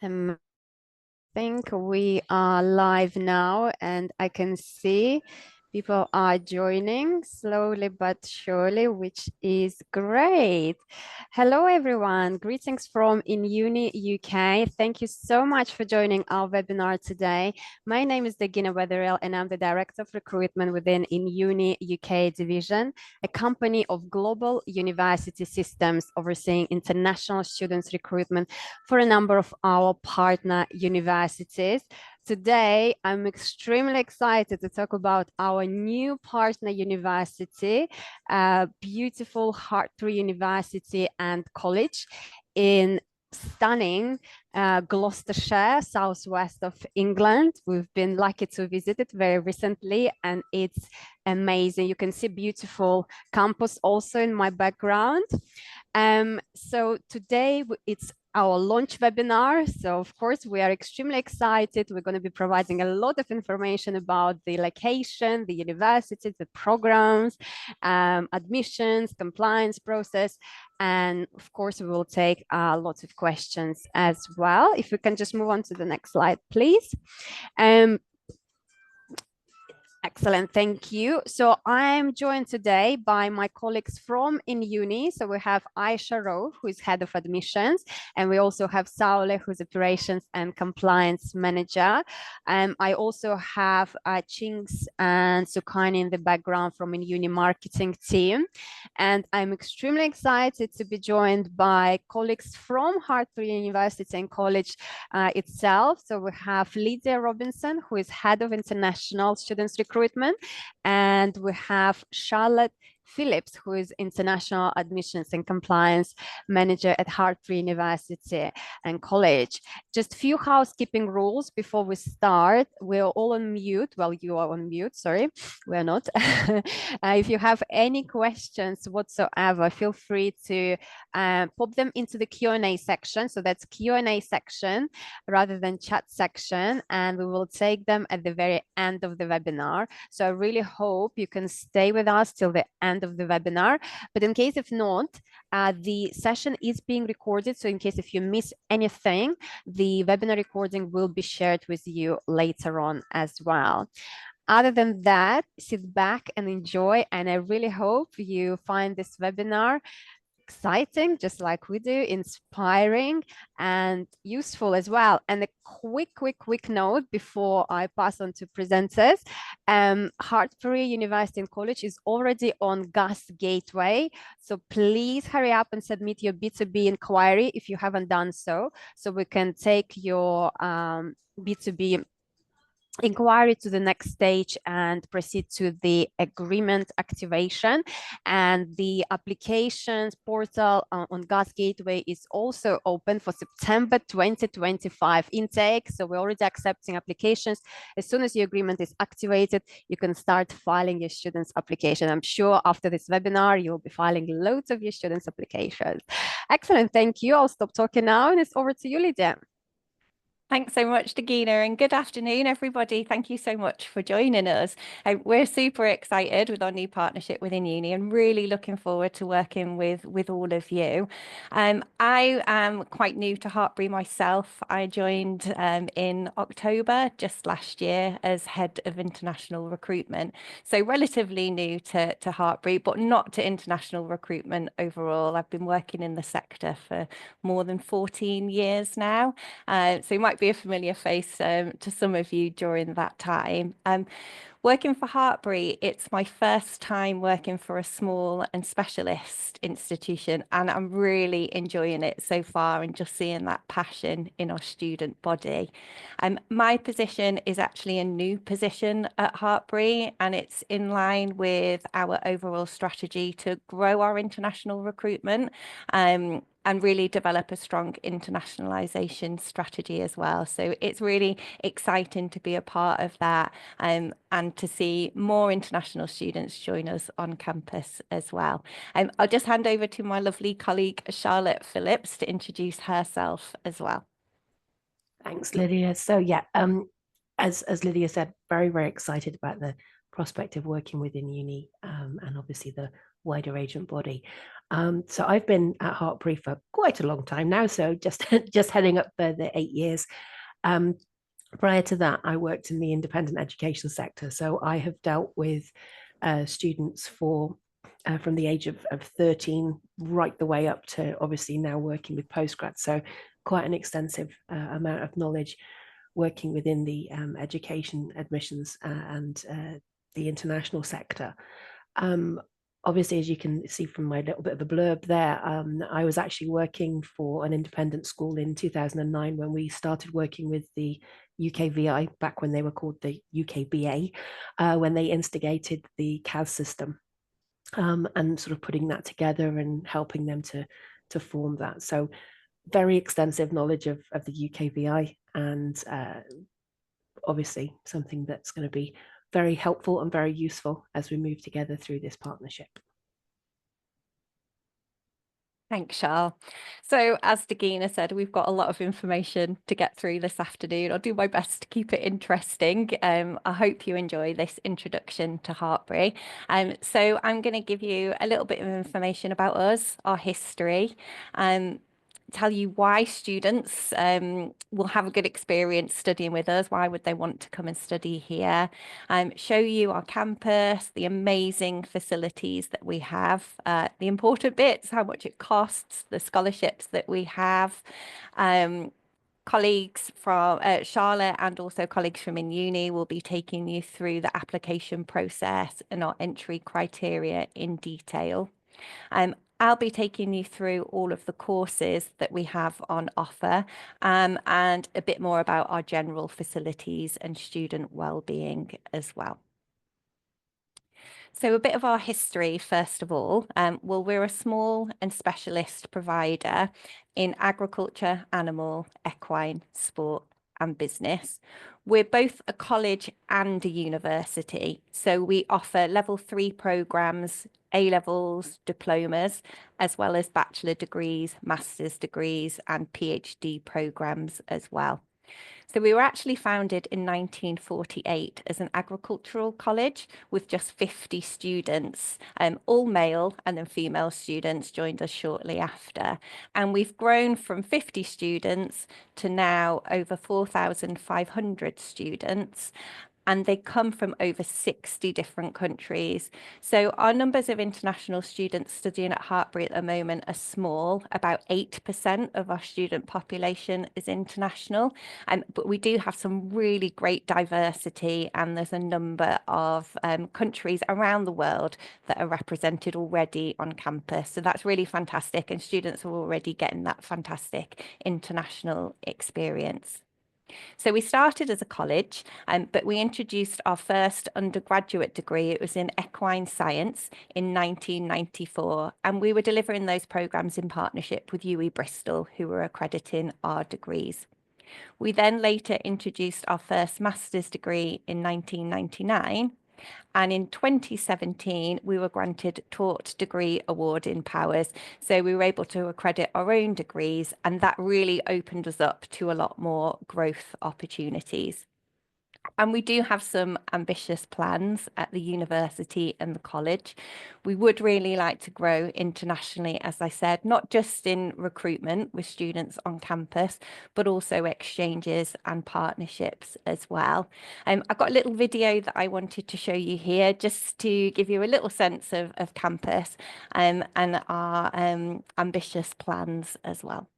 I think we are live now, and I can see people are joining slowly but surely, which is great. Hello, everyone. Greetings from InUni UK. Thank you so much for joining our webinar today. My name is Degina Wetherill, and I'm the Director of Recruitment within InUni UK division, a company of global university systems overseeing international students recruitment for a number of our partner universities. Today, I'm extremely excited to talk about our new partner university, beautiful Hartpury University and College in stunning Gloucestershire, southwest of England. We've been lucky to visit it very recently, and it's amazing. You can see beautiful campus also in my background. So today it's our launch webinar. So of course, we are extremely excited. We're going to be providing a lot of information about the location, the university, the programs, admissions, compliance process. And of course, we will take lots of questions as well. If we can just move on to the next slide, please. Excellent, thank you. So I'm joined today by my colleagues from InUni. So we have Aisha Rowe, who is head of admissions, and we also have Saule, who's operations and compliance manager. I also have Chinks and Sukani in the background from InUni marketing team. And I'm extremely excited to be joined by colleagues from Hartpury University and College itself. So we have Lydia Robinson, who is head of international students recruitment, and we have Charlotte Phillips, who is International Admissions and Compliance Manager at Hartpury University and College. Just a few housekeeping rules before we start. We're all on mute. Well, you are on mute, sorry, we're not. If you have any questions whatsoever, feel free to pop them into the Q&A section. So that's Q&A section rather than chat section, and we will take them at the very end of the webinar. So I really hope you can stay with us till the end of the webinar, but in case if not, the session is being recorded, so in case if you miss anything, the webinar recording will be shared with you later on as well. Other than that, sit back and enjoy, and I really hope you find this webinar exciting, just like we do, inspiring and useful as well. And a quick note before I pass on to presenters. Hartpury University and College is already on GAS Gateway. So please hurry up and submit your B2B inquiry if you haven't done so we can take your B2B inquiry to the next stage and proceed to the agreement activation. And the applications portal on GAS Gateway is also open for September 2025 intake. So we're already accepting applications. As soon as your agreement is activated, you can start filing your students' application. I'm sure after this webinar, you'll be filing loads of your students' applications. Excellent, thank you. I'll stop talking now and it's over to you, Lydia. Thanks so much, Degina, and good afternoon, everybody. Thank you so much for joining us. We're super excited with our new partnership with InUni and really looking forward to working with all of you. I am quite new to Hartpury myself. I joined in October just last year as head of international recruitment. So relatively new to Hartpury, but not to international recruitment overall. I've been working in the sector for more than 14 years now. So you might be a familiar face to some of you during that time. Working for Hartpury, it's my first time working for a small and specialist institution, and I'm really enjoying it so far and just seeing that passion in our student body. My position is actually a new position at Hartpury, and it's in line with our overall strategy to grow our international recruitment and really develop a strong internationalization strategy as well. So it's really exciting to be a part of that and to see more international students join us on campus as well. I'll just hand over to my lovely colleague, Charlotte Phillips, to introduce herself as well. Thanks, Lydia. So yeah, as Lydia said, very excited about the prospect of working within uni and obviously the wider agent body. So I've been at Hartpury for quite a long time now, so just heading up for the 8 years. Prior to that, I worked in the independent education sector, so I have dealt with students from the age of 13 right the way up to obviously now working with postgrad. So quite an extensive amount of knowledge working within the education admissions and the international sector. Obviously, as you can see from my little bit of a blurb there, I was actually working for an independent school in 2009 when we started working with the UKVI, back when they were called the UKBA, when they instigated the CAS system, and sort of putting that together and helping them to form that. So very extensive knowledge of the UKVI, and obviously something that's going to be very helpful and very useful as we move together through this partnership. Thanks, Charles. So as Degina said, we've got a lot of information to get through this afternoon. I'll do my best to keep it interesting. I hope you enjoy this introduction to Hartpury. So I'm going to give you a little bit of information about us, our history, tell you why students will have a good experience studying with us. Why would they want to come and study here? Show you our campus, the amazing facilities that we have, the important bits, how much it costs, the scholarships that we have. Colleagues from Charlotte and also colleagues from in uni will be taking you through the application process and our entry criteria in detail. I'll be taking you through all of the courses that we have on offer, and a bit more about our general facilities and student wellbeing as well. So a bit of our history, first of all. Well, we're a small and specialist provider in agriculture, animal, equine, sport and business. We're both a college and a university. So we offer level 3 programs, A-levels, diplomas, as well as bachelor degrees, master's degrees and PhD programs as well. So we were actually founded in 1948 as an agricultural college with just 50 students, all male, and then female students joined us shortly after. And we've grown from 50 students to now over 4,500 students. And they come from over 60 different countries. So our numbers of international students studying at Hartpury at the moment are small. About 8% of our student population is international. But we do have some really great diversity, and there's a number of countries around the world that are represented already on campus. So that's really fantastic, and students are already getting that fantastic international experience. So we started as a college, but we introduced our first undergraduate degree. It was in equine science in 1994, and we were delivering those programs in partnership with UWE Bristol, who were accrediting our degrees. We then later introduced our first master's degree in 1999. And in 2017, we were granted Taught Degree Awarding powers. So we were able to accredit our own degrees, and that really opened us up to a lot more growth opportunities. And we do have some ambitious plans at the university and the college. We would really like to grow internationally, as I said, not just in recruitment with students on campus, but also exchanges and partnerships as well. I've got a little video that I wanted to show you here just to give you a little sense of campus and our ambitious plans as well.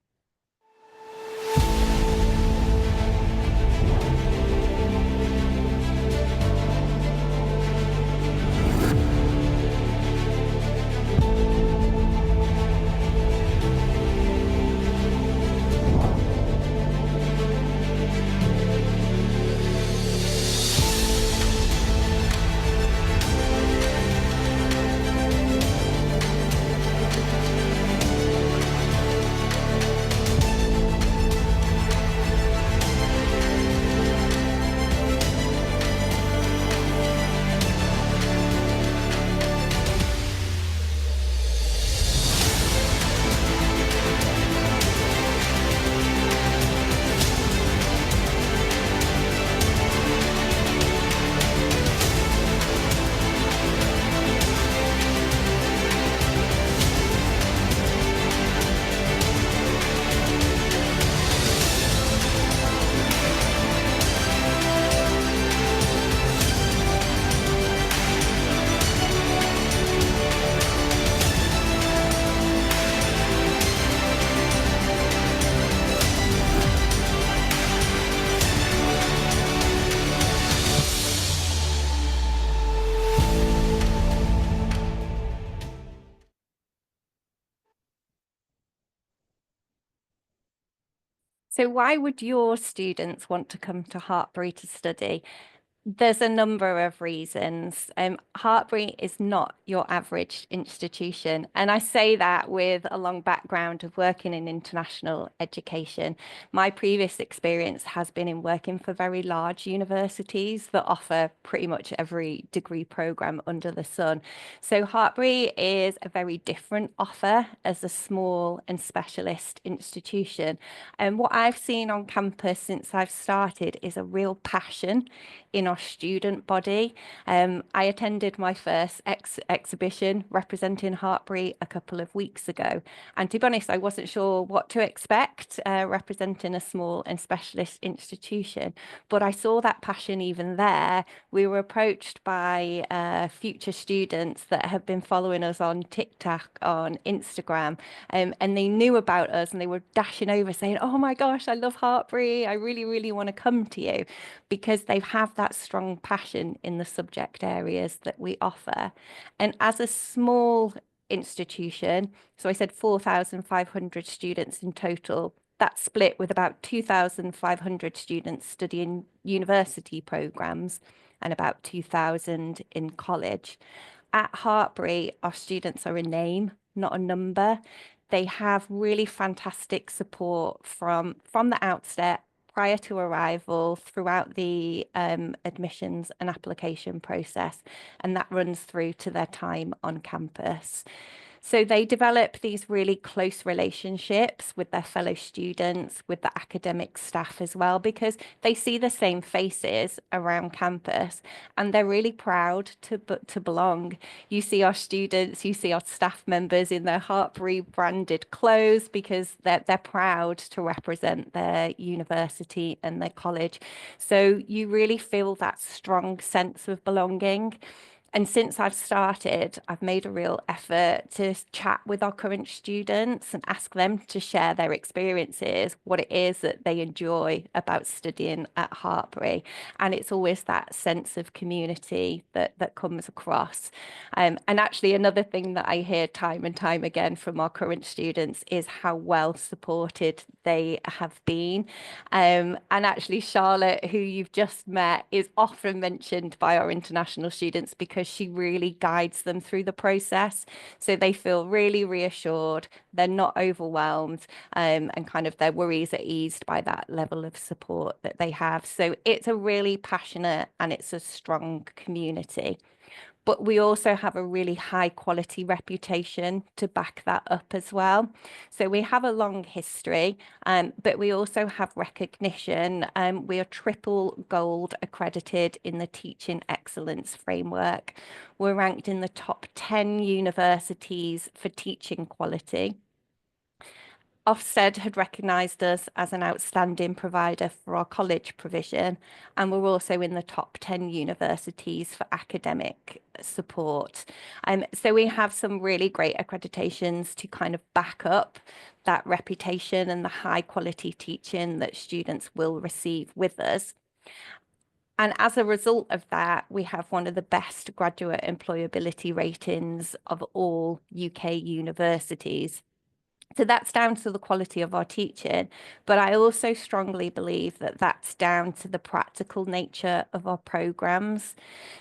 So why would your students want to come to Hartpury to study? There's a number of reasons. Hartpury is not your average institution. And I say that with a long background of working in international education. My previous experience has been in working for very large universities that offer pretty much every degree program under the sun. So Hartpury is a very different offer as a small and specialist institution. And what I've seen on campus since I've started is a real passion in our student body. I attended my first exhibition representing Hartpury a couple of weeks ago. And to be honest, I wasn't sure what to expect representing a small and specialist institution, but I saw that passion even there. We were approached by future students that have been following us on TikTok, on Instagram, and they knew about us and they were dashing over saying, oh my gosh, I love Hartpury. I really, really want to come to you, because they have that strong passion in the subject areas that we offer. And as a small institution, so I said 4,500 students in total, that's split with about 2,500 students studying university programs and about 2,000 in college. At Hartpury, our students are a name, not a number. They have really fantastic support from the outset, prior to arrival, throughout the admissions and application process, and that runs through to their time on campus. So they develop these really close relationships with their fellow students, with the academic staff as well, because they see the same faces around campus and they're really proud to belong. You see our students, you see our staff members in their Hartpury branded clothes because they're proud to represent their university and their college. So you really feel that strong sense of belonging. And since I've started, I've made a real effort to chat with our current students and ask them to share their experiences, what it is that they enjoy about studying at Hartpury. And it's always that sense of community that comes across. And actually, another thing that I hear time and time again from our current students is how well supported they have been. And actually, Charlotte, who you've just met, is often mentioned by our international students because she really guides them through the process. So they feel really reassured, they're not overwhelmed, and kind of their worries are eased by that level of support that they have. So it's a really passionate and it's a strong community. But we also have a really high quality reputation to back that up as well. So we have a long history, but we also have recognition. We are triple gold accredited in the Teaching Excellence Framework. We're ranked in the top 10 universities for teaching quality. Ofsted had recognised us as an outstanding provider for our college provision, and we're also in the top 10 universities for academic support. So we have some really great accreditations to kind of back up that reputation and the high quality teaching that students will receive with us. And as a result of that, we have one of the best graduate employability ratings of all UK universities. So that's down to the quality of our teaching, but I also strongly believe that that's down to the practical nature of our programs.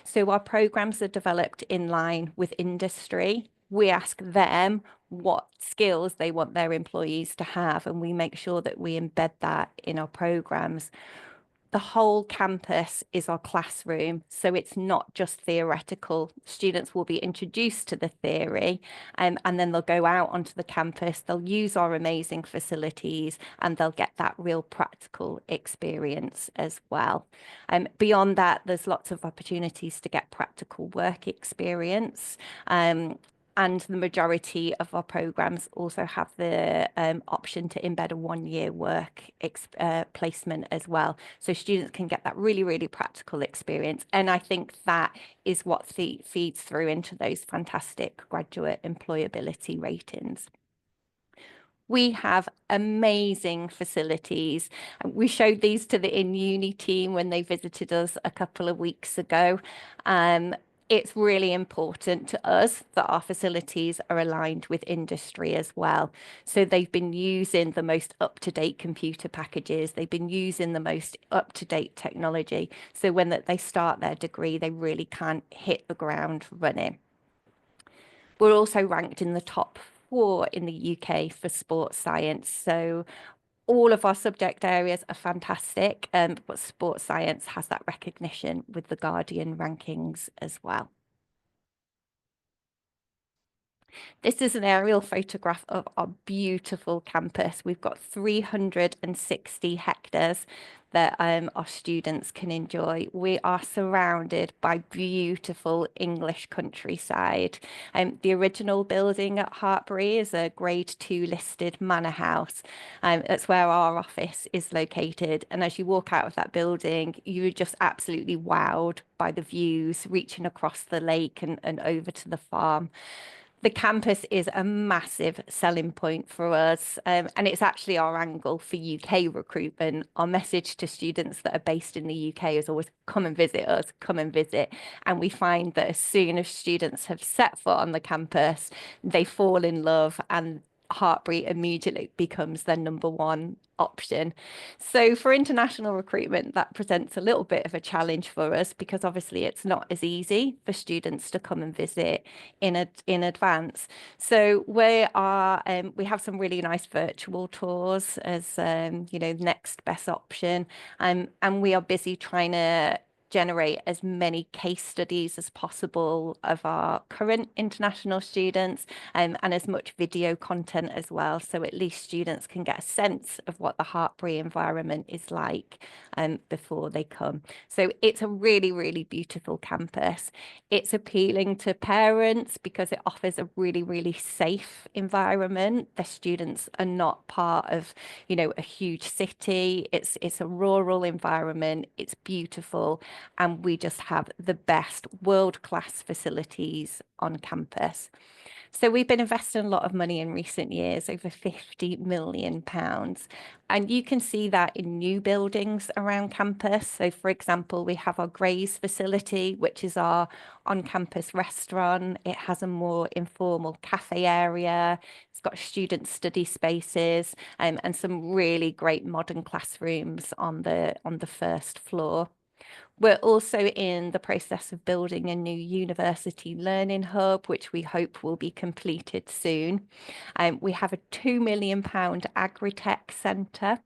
So our programs are developed in line with industry. We ask them what skills they want their employees to have, and we make sure that we embed that in our programs. The whole campus is our classroom, so it's not just theoretical. Students will be introduced to the theory, and then they'll go out onto the campus, they'll use our amazing facilities, and they'll get that real practical experience as well. Beyond that, there's lots of opportunities to get practical work experience. And the majority of our programs also have the option to embed a 1-year work placement as well. So students can get that really, really practical experience. And I think that is what feeds through into those fantastic graduate employability ratings. We have amazing facilities. We showed these to the in-uni team when they visited us a couple of weeks ago. it's really important to us that our facilities are aligned with industry as well. So they've been using the most up-to-date computer packages. They've been using the most up-to-date technology. So when they start their degree, they really can hit the ground running. We're also ranked in the top 4 in the UK for sports science. So all of our subject areas are fantastic, but sports science has that recognition with the Guardian rankings as well. This is an aerial photograph of our beautiful campus. We've got 360 hectares that our students can enjoy. We are surrounded by beautiful English countryside. The original building at Hartpury is a Grade 2 listed manor house. That's where our office is located. And as you walk out of that building, you're just absolutely wowed by the views reaching across the lake and over to the farm. The campus is a massive selling point for us, and it's actually our angle for UK recruitment. Our message to students that are based in the UK is always, come and visit us, come and visit. And we find that as soon as students have set foot on the campus, they fall in love, and Hartpury immediately becomes their #1 option. So for international recruitment, that presents a little bit of a challenge for us, because obviously it's not as easy for students to come and visit in advance. So we have some really nice virtual tours as next best option, and we are busy trying to generate as many case studies as possible of our current international students, and as much video content as well, so at least students can get a sense of what the Hartpury environment is like before they come. So it's a really, really beautiful campus. It's appealing to parents because it offers a really, really safe environment. The students are not part of, a huge city. It's a rural environment. It's beautiful. And we just have the best world-class facilities on campus. So we've been investing a lot of money in recent years, over £50 million. And you can see that in new buildings around campus. So for example, we have our Grays facility, which is our on-campus restaurant. It has a more informal cafe area. It's got student study spaces, and some really great modern classrooms on the first floor. We're also in the process of building a new university learning hub, which we hope will be completed soon. We have a £2 million agri-tech centre.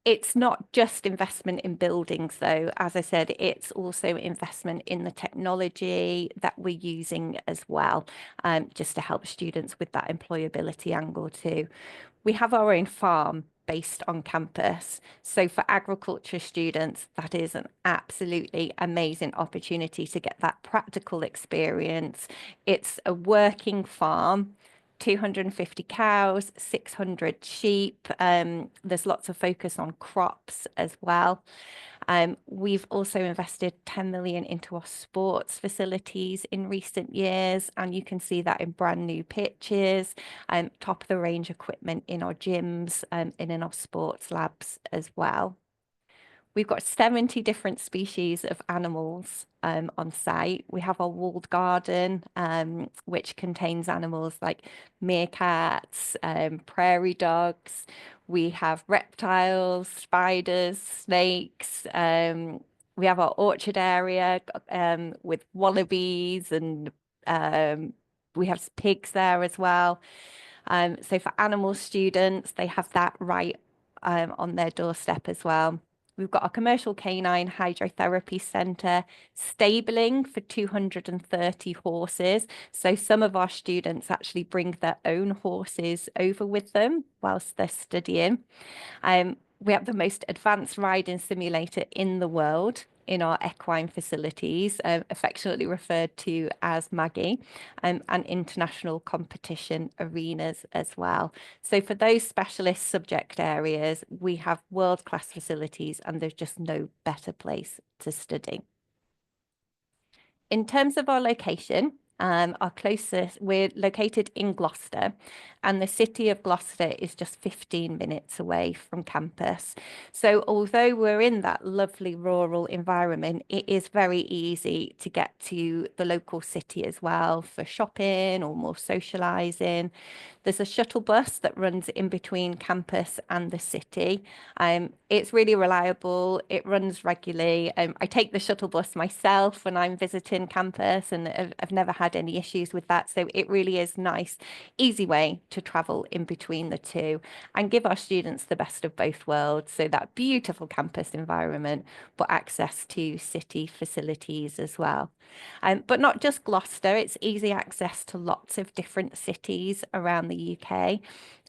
It's not just investment in buildings, though. As I said, it's also investment in the technology that we're using as well, just to help students with that employability angle too. We have our own farm based on campus. So for agriculture students, that is an absolutely amazing opportunity to get that practical experience. It's a working farm, 250 cows, 600 sheep. There's lots of focus on crops as well. We've also invested 10 million into our sports facilities in recent years, and you can see that in brand new pitches, top of the range equipment in our gyms, and in our sports labs as well. We've got 70 different species of animals on site. We have our walled garden, which contains animals like meerkats, prairie dogs. We have reptiles, spiders, snakes. We have our orchard area with wallabies, and we have pigs there as well. So for animal students, they have that right on their doorstep as well. We've got a commercial canine hydrotherapy centre, stabling for 230 horses. So some of our students actually bring their own horses over with them whilst they're studying. We have the most advanced riding simulator in the world in our equine facilities, affectionately referred to as Maggie, and international competition arenas as well. So for those specialist subject areas, we have world-class facilities, and there's just no better place to study. In terms of our location, We're located in Gloucester, and the city of Gloucester is just 15 minutes away from campus. So although we're in that lovely rural environment, it is very easy to get to the local city as well for shopping or more socialising. There's a shuttle bus that runs in between campus and the city. It's really reliable. It runs regularly. I take the shuttle bus myself when I'm visiting campus, and I've never had any issues with that. So it really is nice, easy way to travel in between the two and give our students the best of both worlds. So that beautiful campus environment, but access to city facilities as well. But not just Gloucester, it's easy access to lots of different cities around the UK.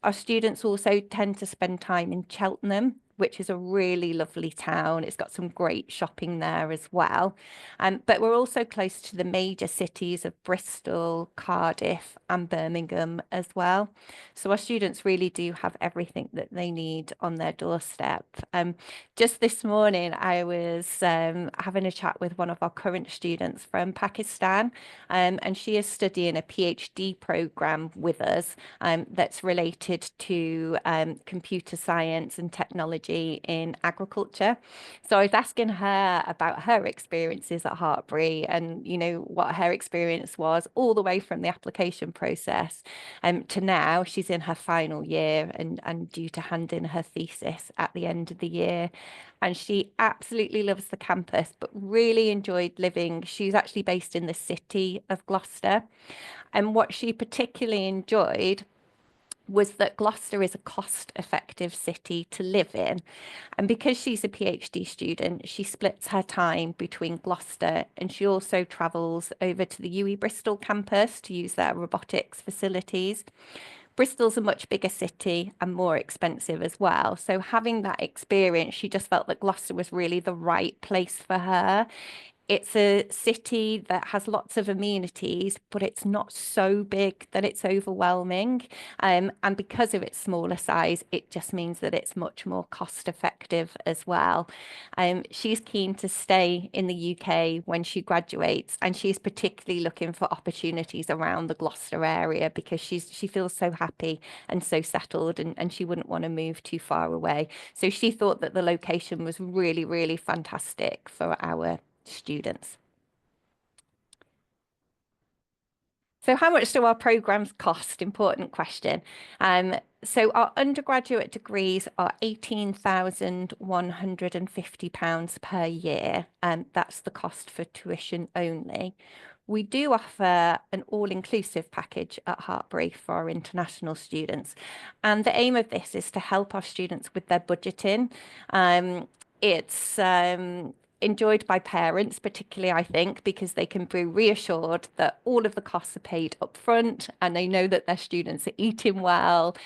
Our students also tend to spend time in Cheltenham, which is a really lovely town. It's got some great shopping there as well. But we're also close to the major cities of Bristol, Cardiff and Birmingham as well. So our students really do have everything that they need on their doorstep. Just this morning, I was having a chat with one of our current students from Pakistan, and she is studying a PhD program with us that's related to computer science and technology in agriculture. So I was asking her about her experiences at Hartpury and, you know, what her experience was all the way from the application process to now. She's in her final year and due to hand in her thesis at the end of the year. And she absolutely loves the campus, but really enjoyed living. She's actually based in the city of Gloucester. And what she particularly enjoyed was that Gloucester is a cost-effective city to live in. And because she's a PhD student, she splits her time between Gloucester, and she also travels over to the UE Bristol campus to use their robotics facilities. Bristol's a much bigger city and more expensive as well. So having that experience, she just felt that Gloucester was really the right place for her. It's a city that has lots of amenities, but it's not so big that it's overwhelming. And because of its smaller size, it just means that it's much more cost effective as well. She's keen to stay in the UK when she graduates, and she's particularly looking for opportunities around the Gloucester area because she feels so happy and so settled, and she wouldn't want to move too far away. So she thought that the location was really, really fantastic for our students. So how much do our programs cost? Important question. So our undergraduate degrees are £18,150 per year, and that's the cost for tuition only. We do offer an all-inclusive package at Hartpury for our international students, and the aim of this is to help our students with their budgeting. It's enjoyed by parents, particularly, I think, because they can be reassured that all of the costs are paid up front and they know that their students are eating well,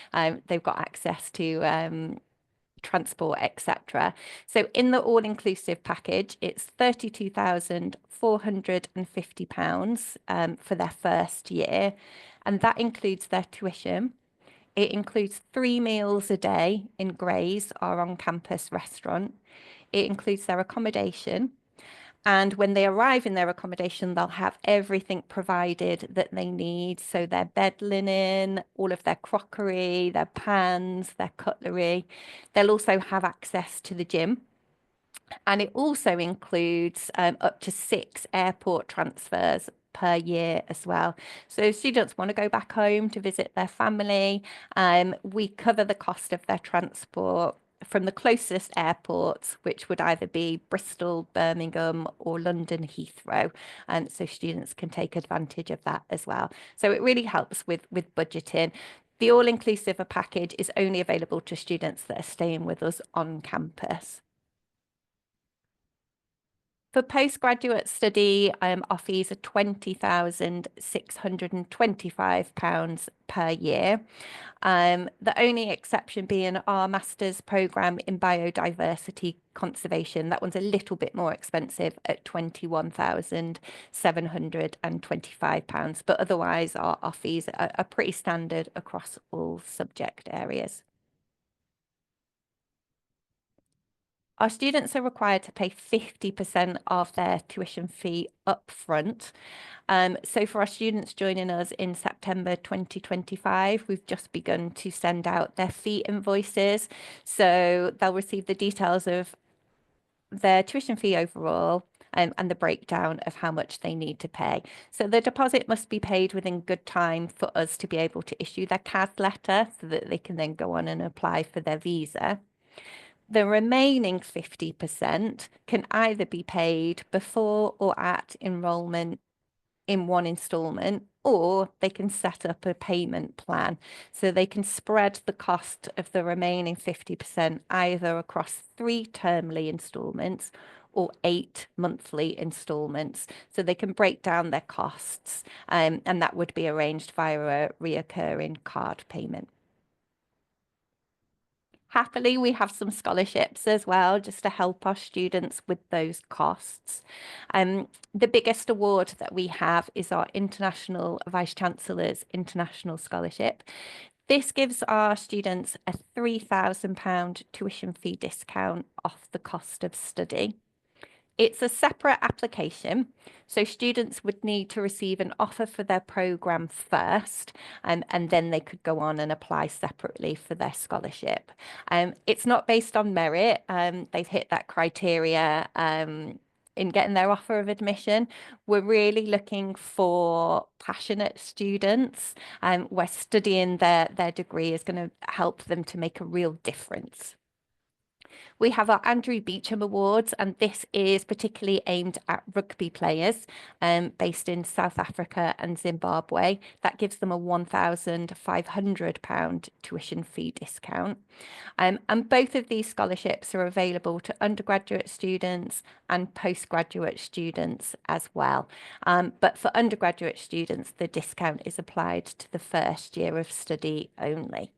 they've got access to transport, etc. So in the all-inclusive package, it's £32,450 for their first year, and that includes their tuition. It includes 3 meals a day in Grays, our on-campus restaurant. It includes their accommodation. And when they arrive in their accommodation, they'll have everything provided that they need. So their bed linen, all of their crockery, their pans, their cutlery. They'll also have access to the gym. And it also includes up to 6 airport transfers per year as well. So if students want to go back home to visit their family, we cover the cost of their transport from the closest airports, which would either be Bristol, Birmingham or London Heathrow. So students can take advantage of that as well. So it really helps with budgeting. The all-inclusive package is only available to students that are staying with us on campus. For postgraduate study, our fees are £20,625 per year. The only exception being our master's programme in biodiversity conservation. That one's a little bit more expensive at £21,725, but otherwise our fees are pretty standard across all subject areas. Our students are required to pay 50% of their tuition fee upfront. So for our students joining us in September 2025, we've just begun to send out their fee invoices. So they'll receive the details of their tuition fee overall, and the breakdown of how much they need to pay. So the deposit must be paid within good time for us to be able to issue their CAS letter so that they can then go on and apply for their visa. The remaining 50% can either be paid before or at enrolment in one instalment, or they can set up a payment plan. So they can spread the cost of the remaining 50% either across 3 termly instalments or 8 monthly instalments. So they can break down their costs, and that would be arranged via a reoccurring card payment. Happily, we have some scholarships as well, just to help our students with those costs. The biggest award that we have is our International Vice-Chancellor's International Scholarship. This gives our students a £3,000 tuition fee discount off the cost of study. It's a separate application, so students would need to receive an offer for their programme first, and then they could go on and apply separately for their scholarship. It's not based on merit. They've hit that criteria in getting their offer of admission. We're really looking for passionate students, where studying their degree is going to help them to make a real difference. We have our Andrew Beecham Awards, and this is particularly aimed at rugby players based in South Africa and Zimbabwe. That gives them a £1,500 tuition fee discount. And both of these scholarships are available to undergraduate students and postgraduate students as well. But for undergraduate students, the discount is applied to the first year of study only.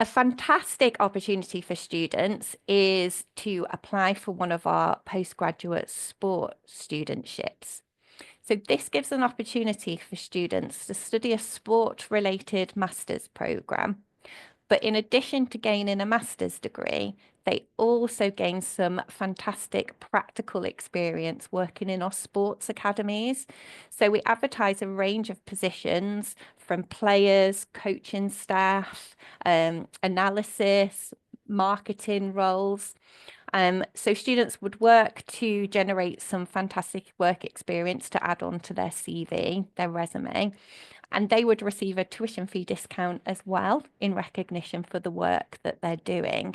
A fantastic opportunity for students is to apply for one of our postgraduate sport studentships. So this gives an opportunity for students to study a sport-related master's programme. But in addition to gaining a master's degree, they also gain some fantastic practical experience working in our sports academies. So we advertise a range of positions from players, coaching staff, analysis, marketing roles. So students would work to generate some fantastic work experience to add on to their CV, their resume. And they would receive a tuition fee discount as well in recognition for the work that they're doing.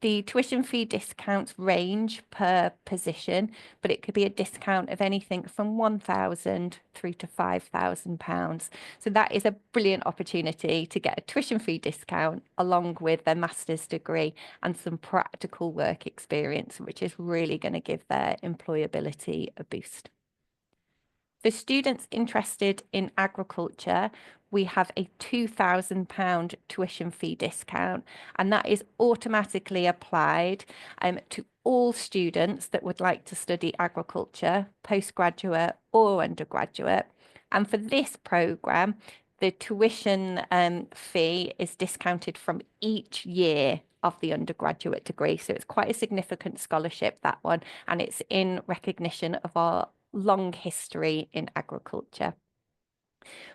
The tuition fee discounts range per position, but it could be a discount of anything from £1,000 through to £5,000. So that is a brilliant opportunity to get a tuition fee discount along with their master's degree and some practical work experience, which is really going to give their employability a boost. For students interested in agriculture, we have a £2,000 tuition fee discount, and that is automatically applied to all students that would like to study agriculture, postgraduate or undergraduate. And for this programme, the tuition fee is discounted from each year of the undergraduate degree. So it's quite a significant scholarship, that one, and it's in recognition of our long history in agriculture.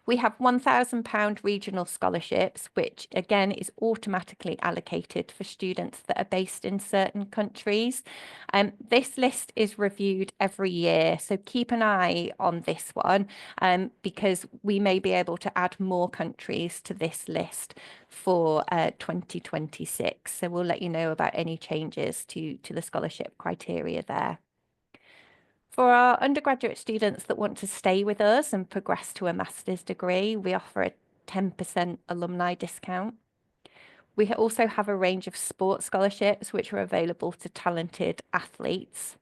We have £1,000 regional scholarships, which again is automatically allocated for students that are based in certain countries. This list is reviewed every year, so keep an eye on this one because we may be able to add more countries to this list for 2026. So we'll let you know about any changes to the scholarship criteria there. For our undergraduate students that want to stay with us and progress to a master's degree, we offer a 10% alumni discount. We also have a range of sports scholarships which are available to talented athletes.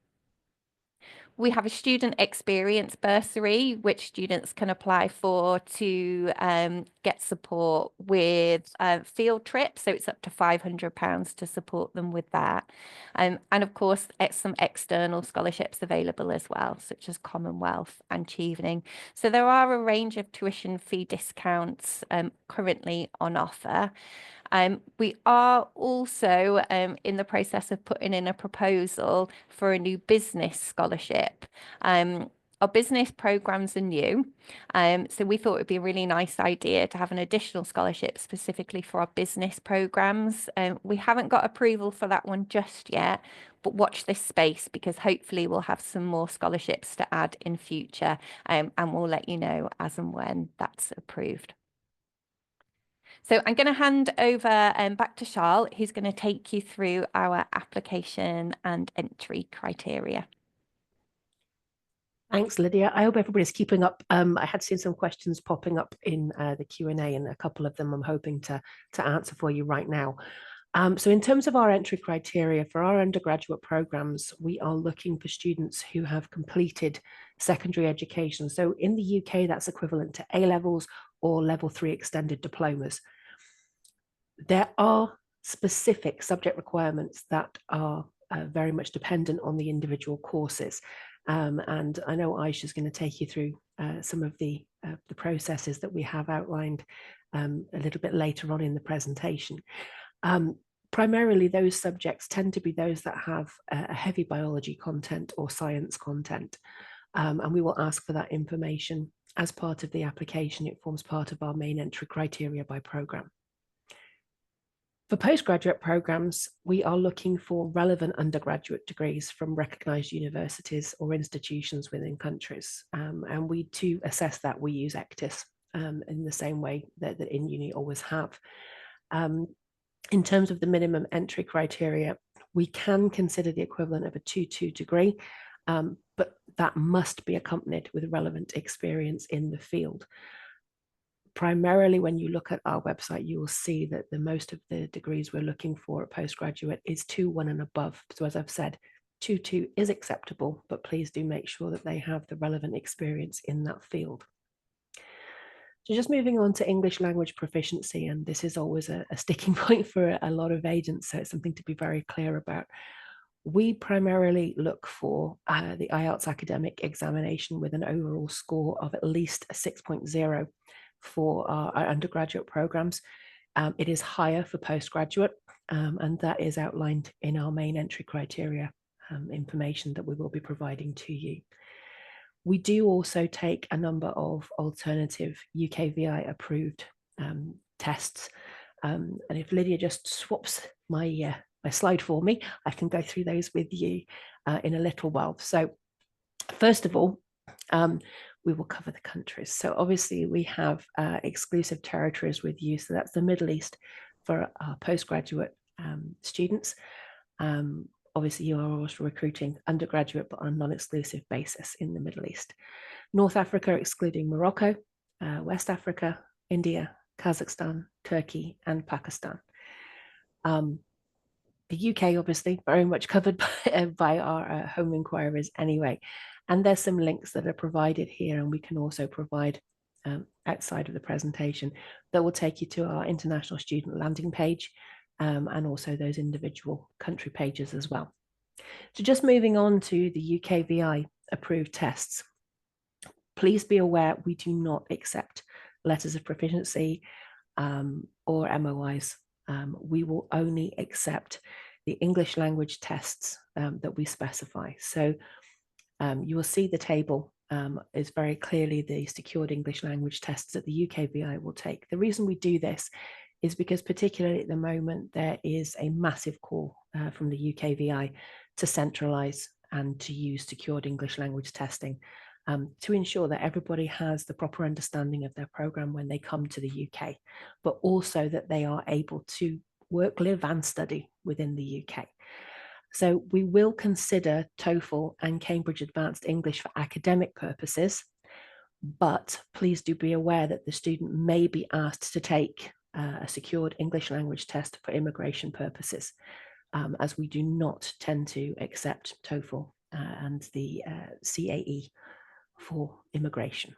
We have a student experience bursary, which students can apply for to get support with field trips. So it's up to £500 to support them with that. And of course, some external scholarships available as well, such as Commonwealth and Chevening. So there are a range of tuition fee discounts currently on offer. We are also in the process of putting in a proposal for a new business scholarship. Our business programs are new, so we thought it'd be a really nice idea to have an additional scholarship specifically for our business programs. We haven't got approval for that one just yet, but watch this space because hopefully we'll have some more scholarships to add in future, and we'll let you know as and when that's approved. So I'm going to hand over back to Charles, who's going to take you through our application and entry criteria. Thanks, Lydia. I hope everybody's keeping up. I had seen some questions popping up in the Q&A, and a couple of them I'm hoping to answer for you right now. So in terms of our entry criteria for our undergraduate programs, we are looking for students who have completed secondary education. So in the UK, that's equivalent to A-levels or level 3 extended diplomas. There are specific subject requirements that are very much dependent on the individual courses. And I know Aisha is going to take you through some of the processes that we have outlined a little bit later on in the presentation. Primarily, those subjects tend to be those that have a heavy biology content or science content. And we will ask for that information as part of the application. It forms part of our main entry criteria by programme. For postgraduate programs, we are looking for relevant undergraduate degrees from recognised universities or institutions within countries. And we, to assess that, we use ECTIS in the same way that in uni always have. In terms of the minimum entry criteria, we can consider the equivalent of a 2-2 degree, but that must be accompanied with relevant experience in the field. Primarily, when you look at our website, you will see that the most of the degrees we're looking for at postgraduate is 2-1 and above. So as I've said, 2-2 is acceptable, but please do make sure that they have the relevant experience in that field. So just moving on to English language proficiency, and this is always a sticking point for a lot of agents, so it's something to be very clear about. We primarily look for the IELTS academic examination with an overall score of at least a 6.0 for our undergraduate programs. It is higher for postgraduate, and that is outlined in our main entry criteria information that we will be providing to you. We do also take a number of alternative UKVI approved tests. And if Lydia just swaps my slide for me, I can go through those with you in a little while. So first of all, we will cover the countries. So obviously we have exclusive territories with you. So that's the Middle East for our postgraduate students. Obviously you are also recruiting undergraduate, but on a non-exclusive basis in the Middle East. North Africa, excluding Morocco, West Africa, India, Kazakhstan, Turkey, and Pakistan. The UK, obviously, very much covered by our home inquiries anyway. And there's some links that are provided here, and we can also provide outside of the presentation that will take you to our international student landing page, and also those individual country pages as well. So just moving on to the UKVI approved tests, please be aware we do not accept letters of proficiency or MOIs. We will only accept the English language tests that we specify. So you will see the table is very clearly the secured English language tests that the UKVI will take. The reason we do this is because particularly at the moment, there is a massive call from the UKVI to centralise and to use secured English language testing to ensure that everybody has the proper understanding of their programme when they come to the UK, but also that they are able to work, live and study within the UK. So we will consider TOEFL and Cambridge Advanced English for academic purposes, but please do be aware that the student may be asked to take a secured English language test for immigration purposes, as we do not tend to accept TOEFL and the CAE for immigration.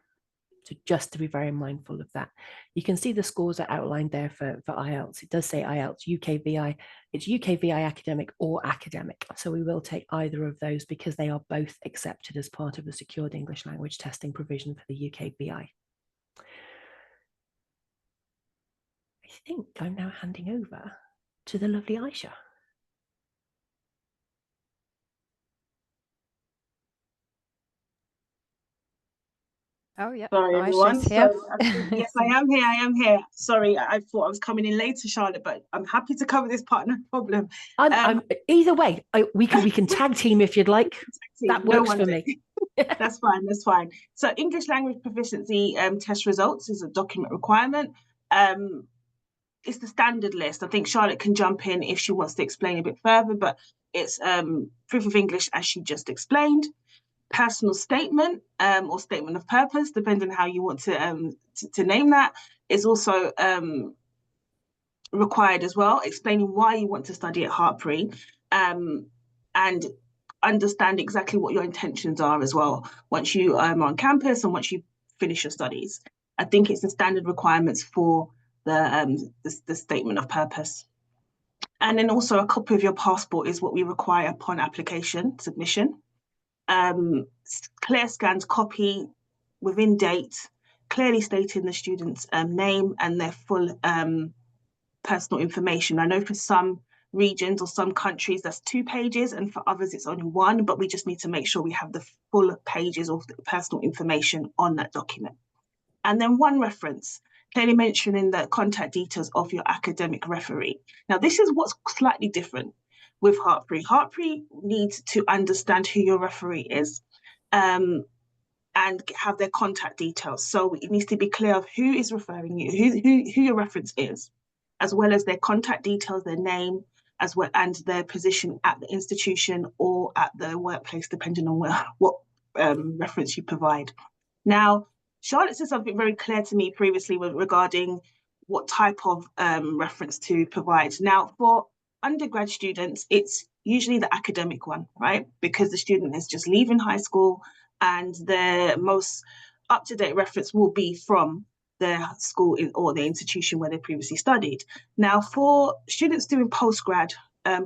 So just to be very mindful of that. You can see the scores are outlined there for IELTS. It does say IELTS UKVI. It's UKVI academic or academic. So we will take either of those because they are both accepted as part of the secured English language testing provision for the UKVI. I think I'm now handing over to the lovely Aisha. Oh, yeah. Sorry, everyone. Aisha's here. Yes, I am here. I am here. Sorry, I thought I was coming in later, Charlotte, but I'm happy to cover this part. No problem. I'm either way. We can tag team if you'd like. That works for me. That's fine. That's fine. So English language proficiency test results is a document requirement. It's the standard list. I think Charlotte can jump in if she wants to explain a bit further, but it's proof of English as she just explained. Personal statement or statement of purpose, depending on how you want to name that, is also required as well, explaining why you want to study at Hartpury, and understand exactly what your intentions are as well once you are on campus and once you finish your studies. I think it's the standard requirements for the statement of purpose. And then also a copy of your passport is what we require upon application submission. Clear scanned copy within date, clearly stating the student's name and their full personal information. I know for some regions or some countries that's 2 pages, and for others it's only 1, but we just need to make sure we have the full pages of the personal information on that document. And then 1 reference, clearly mentioning the contact details of your academic referee. Now, this is what's slightly different with Hartpury. Hartpury needs to understand who your referee is and have their contact details. So it needs to be clear of who is referring you, who your reference is, as well as their contact details, their name, as well, and their position at the institution or at the workplace, depending on what reference you provide. Now, Charlotte said something very clear to me previously regarding what type of reference to provide. Now, for undergrad students, it's usually the academic one, right? Because the student is just leaving high school and their most up-to-date reference will be from their school or the institution where they previously studied. Now, for students doing postgrad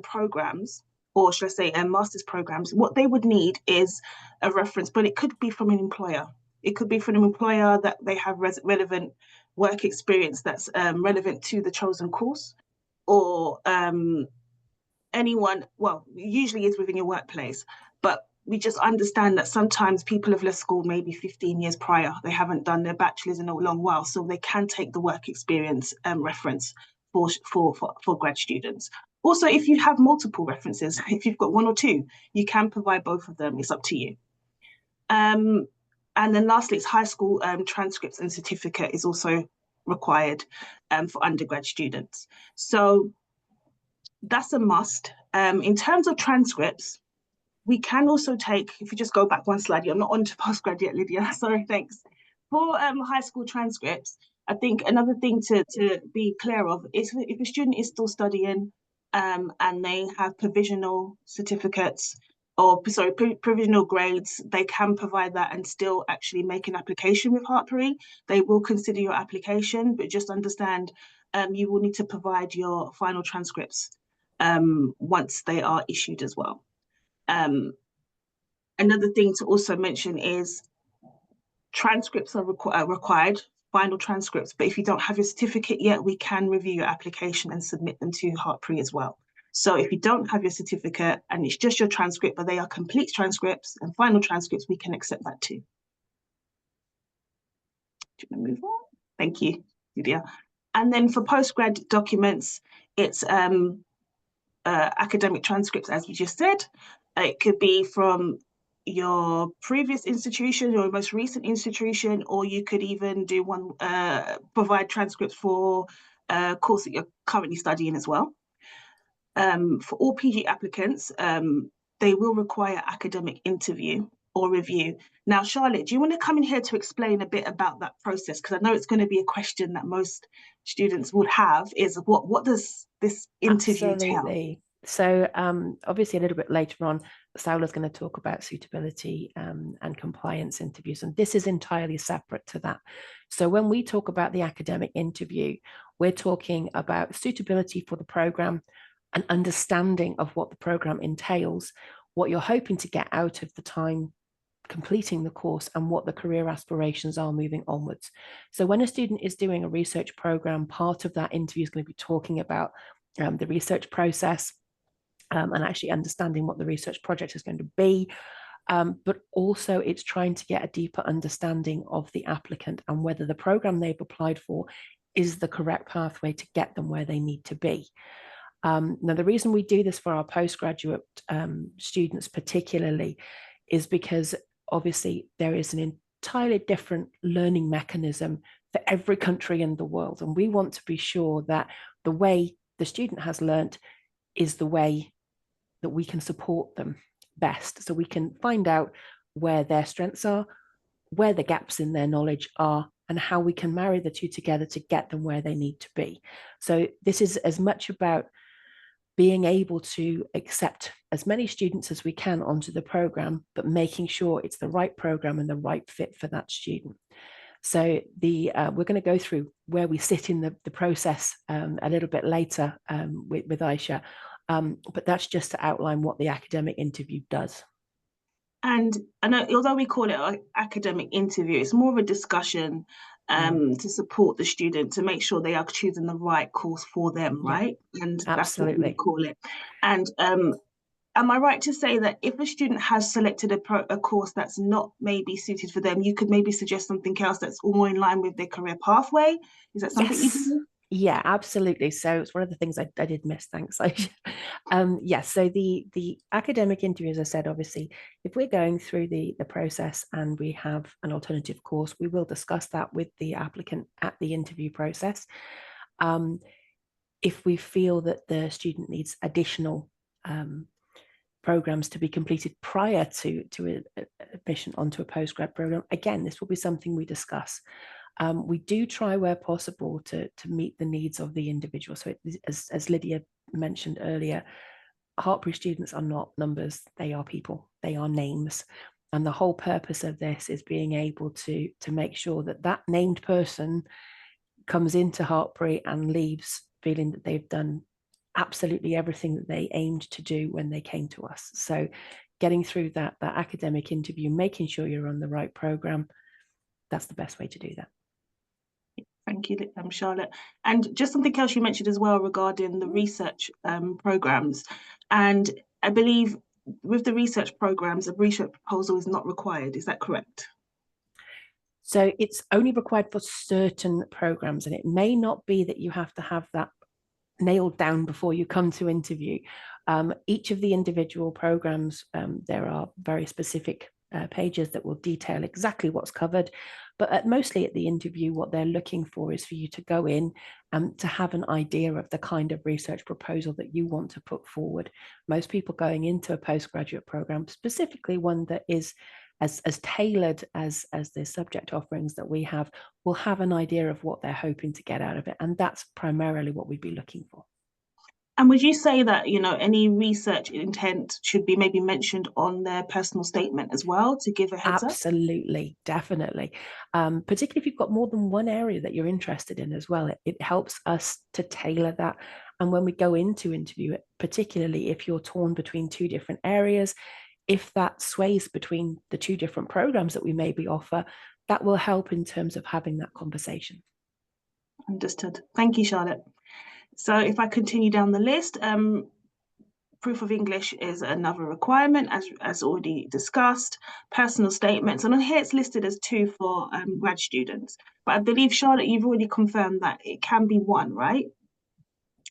programs, or should I say master's programs, what they would need is a reference, but it could be from an employer. It could be from an employer that they have relevant work experience that's relevant to the chosen course, or anyone, well, usually is within your workplace, but we just understand that sometimes people have left school maybe 15 years prior. They haven't done their bachelor's in a long while, so they can take the work experience reference for grad students. Also, if you have multiple references, if you've got 1 or 2, you can provide both of them. It's up to you. And then lastly, it's high school transcripts and certificate is also required for undergrad students. So that's a must. In terms of transcripts, we can also take, if you just go back 1 slide, I'm not on to postgrad yet, Lydia, sorry, thanks. For high school transcripts, I think another thing to be clear of is if a student is still studying and they have provisional certificates, or sorry, provisional grades, they can provide that and still actually make an application with Hartpury. They will consider your application, but just understand you will need to provide your final transcripts once they are issued as well. Another thing to also mention is transcripts are required, final transcripts, but if you don't have your certificate yet, we can review your application and submit them to Hartpury as well. So if you don't have your certificate and it's just your transcript, but they are complete transcripts and final transcripts, we can accept that too. Do you want to move on? Thank you, Lydia. And then for postgrad documents, it's academic transcripts, as we just said. It could be from your previous institution, your most recent institution, or you could even do one, provide transcripts for a course that you're currently studying as well. For all PG applicants, they will require academic interview or review. Now, Charlotte, do you want to come in here to explain a bit about that process? Because I know it's going to be a question that most students would have, is what does this interview tell? So obviously a little bit later on, Saula's going to talk about suitability and compliance interviews, and this is entirely separate to that. So when we talk about the academic interview, we're talking about suitability for the program, an understanding of what the program entails, what you're hoping to get out of the time completing the course and what the career aspirations are moving onwards. So when a student is doing a research program, part of that interview is going to be talking about the research process and actually understanding what the research project is going to be. But also it's trying to get a deeper understanding of the applicant and whether the program they've applied for is the correct pathway to get them where they need to be. Now, the reason we do this for our postgraduate students particularly is because obviously there is an entirely different learning mechanism for every country in the world. And we want to be sure that the way the student has learnt is the way that we can support them best. So we can find out where their strengths are, where the gaps in their knowledge are, and how we can marry the two together to get them where they need to be. So this is as much about being able to accept as many students as we can onto the program, but making sure it's the right program and the right fit for that student. So we're going to go through where we sit in the process a little bit later with Aisha, but that's just to outline what the academic interview does. And I know, although we call it an academic interview, it's more of a discussion to support the student, to make sure they are choosing the right course for them, right? And absolutely. That's what we call it. And am I right to say that if a student has selected a course that's not maybe suited for them, you could maybe suggest something else that's more in line with their career pathway? Is that something you do? Yeah, absolutely. So it's one of the things I did miss. Thanks, Aisha. Yes, so the academic interview, as I said, obviously, if we're going through the process and we have an alternative course, we will discuss that with the applicant at the interview process. If we feel that the student needs additional programs to be completed prior to admission onto a postgrad program, again, this will be something we discuss. We do try where possible to meet the needs of the individual. So as Lydia mentioned earlier, Hartpury students are not numbers, they are people, they are names. And the whole purpose of this is being able to make sure that that named person comes into Hartpury and leaves feeling that they've done absolutely everything that they aimed to do when they came to us. So getting through that academic interview, making sure you're on the right program, that's the best way to do that. Thank you, Charlotte. And just something else you mentioned as well regarding the research programs. And I believe with the research programs, a research proposal is not required. Is that correct? So it's only required for certain programs, and it may not be that you have to have that nailed down before you come to interview. Each of the individual programs, there are very specific pages that will detail exactly what's covered, but mostly at the interview, what they're looking for is for you to go in and to have an idea of the kind of research proposal that you want to put forward. Most people going into a postgraduate program, specifically one that is as tailored as the subject offerings that we have, will have an idea of what they're hoping to get out of it. And that's primarily what we'd be looking for. And would you say that, you know, any research intent should be maybe mentioned on their personal statement as well to give a heads up? Absolutely, definitely. Particularly if you've got more than one area that you're interested in as well, it helps us to tailor that. And when we go into interview it, particularly if you're torn between two different areas, if that sways between the two different programs that we maybe offer, that will help in terms of having that conversation. Understood. Thank you, Charlotte. So if I continue down the list, proof of English is another requirement, as already discussed. Personal statements, and on here it's listed as 2 for grad students. But I believe, Charlotte, you've already confirmed that it can be 1, right?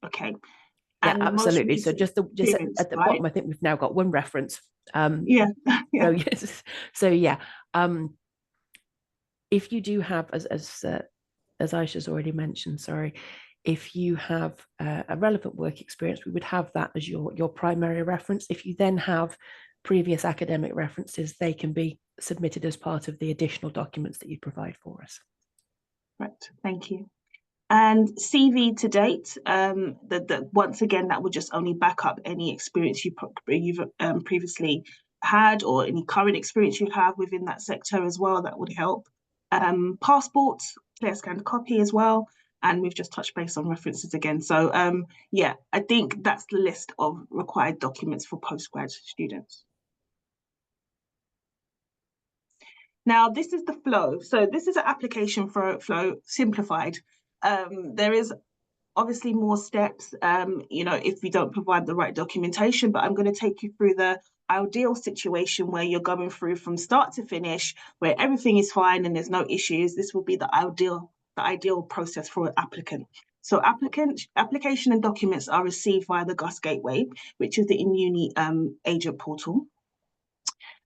Okay. Yeah, and absolutely. So just at the right? bottom, I think we've now got 1 reference. Yeah. So yes. So yeah. If you do have, as Aisha's already mentioned, sorry, if you have a relevant work experience, we would have that as your primary reference. If you then have previous academic references, they can be submitted as part of the additional documents that you provide for us. Right, thank you. And CV to date, once again, that would just only back up any experience you've previously had, or any current experience you have within that sector as well. That would help. Passports, clear scanned copy as well. And we've just touched base on references again. So yeah, I think that's the list of required documents for postgrad students. Now, this is the flow. So this is an application flow simplified. There is obviously more steps, if we don't provide the right documentation, but I'm going to take you through the ideal situation where you're going through from start to finish, where everything is fine and there's no issues. This will be the ideal process for an applicant. So application and documents are received via the GUS Gateway, which is the in-uni agent portal.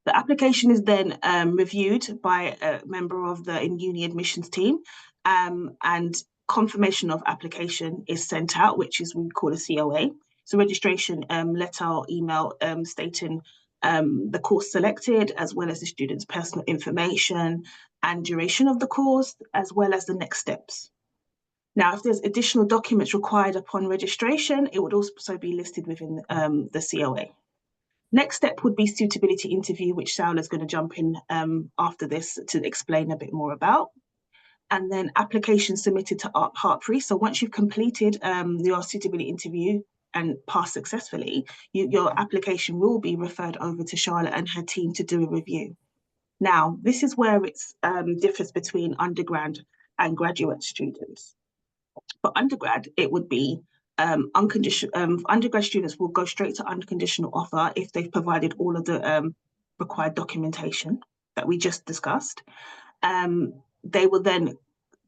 The application is then reviewed by a member of the in-uni admissions team, and confirmation of application is sent out, which is we call a COA. So registration letter or email stating the course selected, as well as the student's personal information and duration of the course, as well as the next steps. Now, if there's additional documents required upon registration, it would also be listed within the COA. Next step would be suitability interview, which Saula's going to jump in after this to explain a bit more about. And then application submitted to Hartpury. So once you've completed your suitability interview and passed successfully, your application will be referred over to Charlotte and her team to do a review. Now, this is where it differs between undergrad and graduate students. For undergrad, it would be undergrad students will go straight to unconditional offer if they've provided all of the required documentation that we just discussed. They will then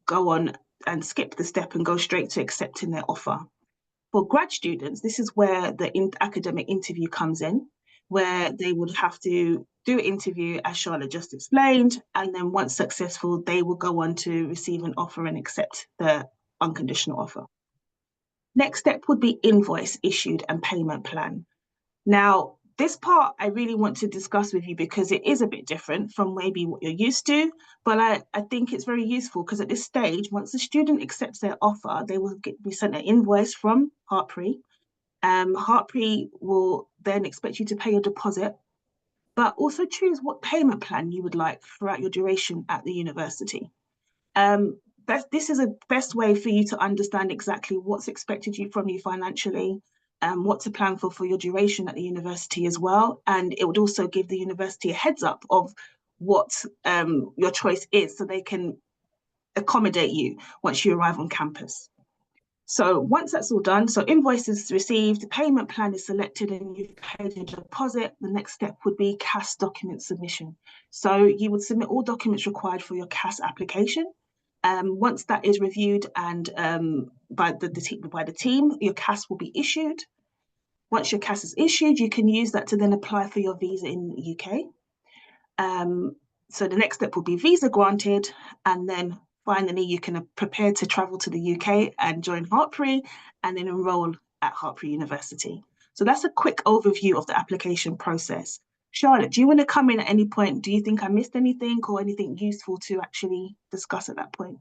go on and skip the step and go straight to accepting their offer. For grad students, this is where the academic interview comes in, where they would have to do an interview, as Charlotte just explained, and then once successful, they will go on to receive an offer and accept the unconditional offer. Next step would be invoice issued and payment plan. Now, this part I really want to discuss with you because it is a bit different from maybe what you're used to, but I think it's very useful because at this stage, once the student accepts their offer, they will be sent an invoice from Hartpury. Hartpury will then expect you to pay your deposit, but also choose what payment plan you would like throughout your duration at the university. This is a best way for you to understand exactly what's expected from you financially, what to plan for your duration at the university as well. And it would also give the university a heads up of what your choice is so they can accommodate you once you arrive on campus. So once that's all done, so invoice is received, payment plan is selected and you've paid your deposit, the next step would be CAS document submission. So you would submit all documents required for your CAS application. Once that is reviewed and by the team, your CAS will be issued. Once your CAS is issued, you can use that to then apply for your visa in the UK. So the next step will be visa granted, and then finally you can prepare to travel to the UK and join Hartpury and then enroll at Hartpury University. So that's a quick overview of the application process. Charlotte, do you want to come in at any point? Do you think I missed anything or anything useful to actually discuss at that point?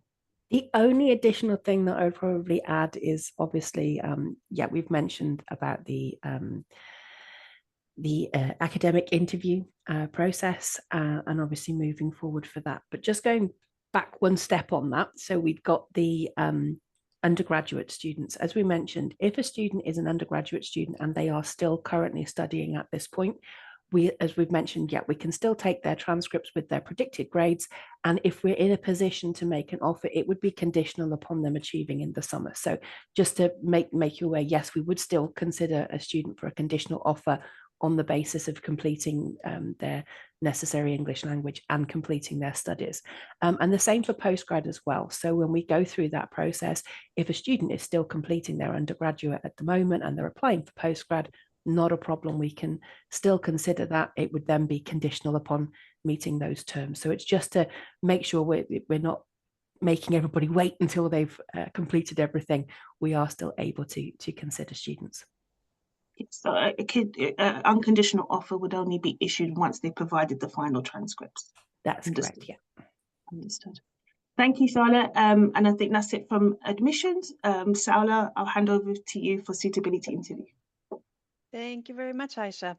The only additional thing that I would probably add is obviously, we've mentioned about the academic interview process and obviously moving forward for that. But just going back one step on that, so we've got the undergraduate students. As we mentioned, if a student is an undergraduate student and they are still currently studying at this point, as we've mentioned, we can still take their transcripts with their predicted grades. And if we're in a position to make an offer, it would be conditional upon them achieving in the summer. So just to make you aware, yes, we would still consider a student for a conditional offer on the basis of completing their necessary English language and completing their studies. And the same for postgrad as well. So when we go through that process, if a student is still completing their undergraduate at the moment and they're applying for postgrad, not a problem. We can still consider that. It would then be conditional upon meeting those terms. So it's just to make sure we're not making everybody wait until they've completed everything. We are still able to consider students. So unconditional offer would only be issued once they provided the final transcripts. That's correct, yeah. Understood. Thank you, Charlotte. And I think that's it from admissions. Saula, I'll hand over to you for suitability interview. Thank you very much, Aisha.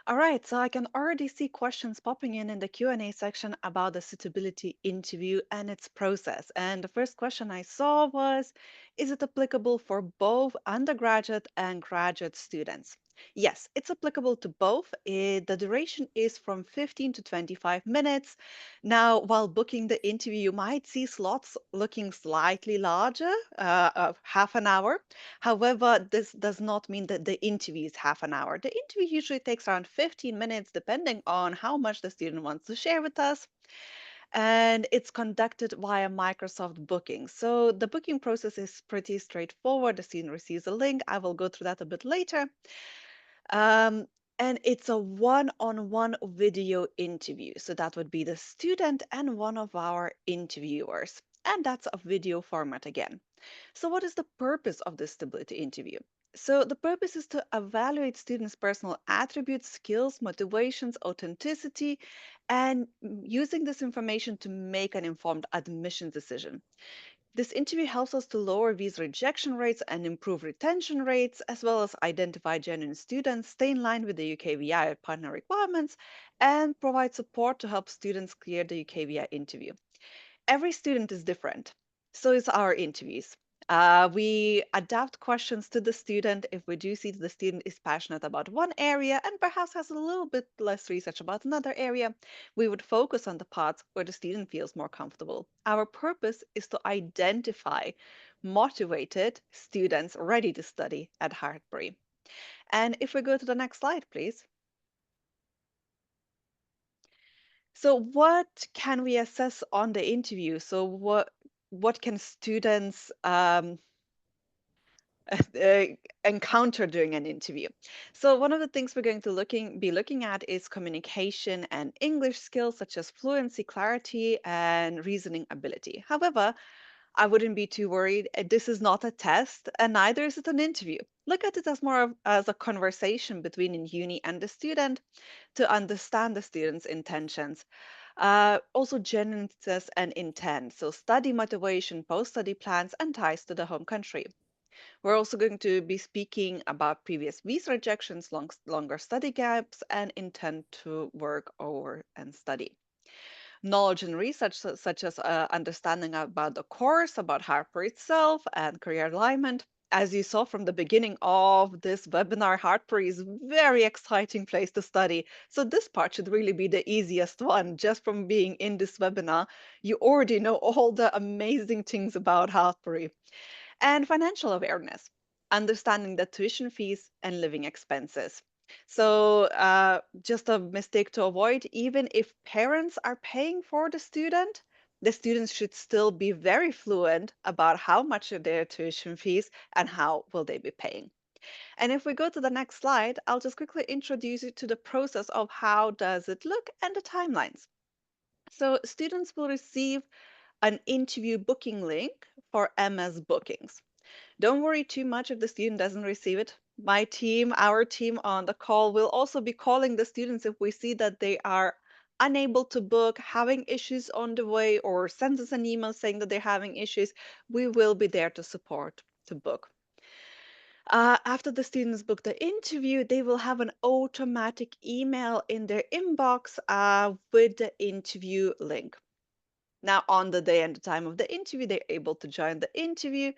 All right, so I can already see questions popping in the Q&A section about the suitability interview and its process. And the first question I saw was, is it applicable for both undergraduate and graduate students? Yes, it's applicable to both. The duration is from 15 to 25 minutes. Now, while booking the interview, you might see slots looking slightly larger, half an hour. However, this does not mean that the interview is half an hour. The interview usually takes around 15 minutes, depending on how much the student wants to share with us. And it's conducted via Microsoft Booking. So the booking process is pretty straightforward. The student receives a link. I will go through that a bit later. Um, and it's a one-on-one video interview. So that would be the student and one of our interviewers. And that's a video format again. So what is the purpose of this stability interview? So the purpose is to evaluate students' personal attributes, skills, motivations, authenticity, and using this information to make an informed admission decision. This interview helps us to lower visa rejection rates and improve retention rates, as well as identify genuine students, stay in line with the UKVI partner requirements, and provide support to help students clear the UKVI interview. Every student is different, so is our interviews. We adapt questions to the student if we do see that the student is passionate about one area and perhaps has a little bit less research about another area. We would focus on the parts where the student feels more comfortable. Our purpose is to identify motivated students ready to study at Hartpury. And if we go to the next slide, please. So what can we assess on the interview? So what can students uh, encounter during an interview? So one of the things we're going to be looking at is communication and English skills such as fluency, clarity, and reasoning ability. However, I wouldn't be too worried. This is not a test, and neither is it an interview. Look at it as more of as a conversation between a uni and the student to understand the student's intentions. Also, genuineness and intent. So, study motivation, post study plans, and ties to the home country. We're also going to be speaking about previous visa rejections, longer study gaps, and intent to work over and study. Knowledge and research, such as understanding about the course, about Harper itself, and career alignment. As you saw from the beginning of this webinar, Hartpury is a very exciting place to study. So this part should really be the easiest one. Just from being in this webinar, you already know all the amazing things about Hartpury. And financial awareness, understanding the tuition fees and living expenses. So, just a mistake to avoid, even if parents are paying for the students should still be very fluent about how much are their tuition fees and how will they be paying. And if we go to the next slide, I'll just quickly introduce you to the process of how does it look and the timelines. So students will receive an interview booking link for MS bookings. Don't worry too much if the student doesn't receive it. My team, our team on the call will also be calling the students if we see that they are unable to book, having issues on the way, or send us an email saying that they're having issues. We will be there to support to book. After the students book the interview, they will have an automatic email in their inbox with the interview link. Now, on the day and the time of the interview, they're able to join the interview,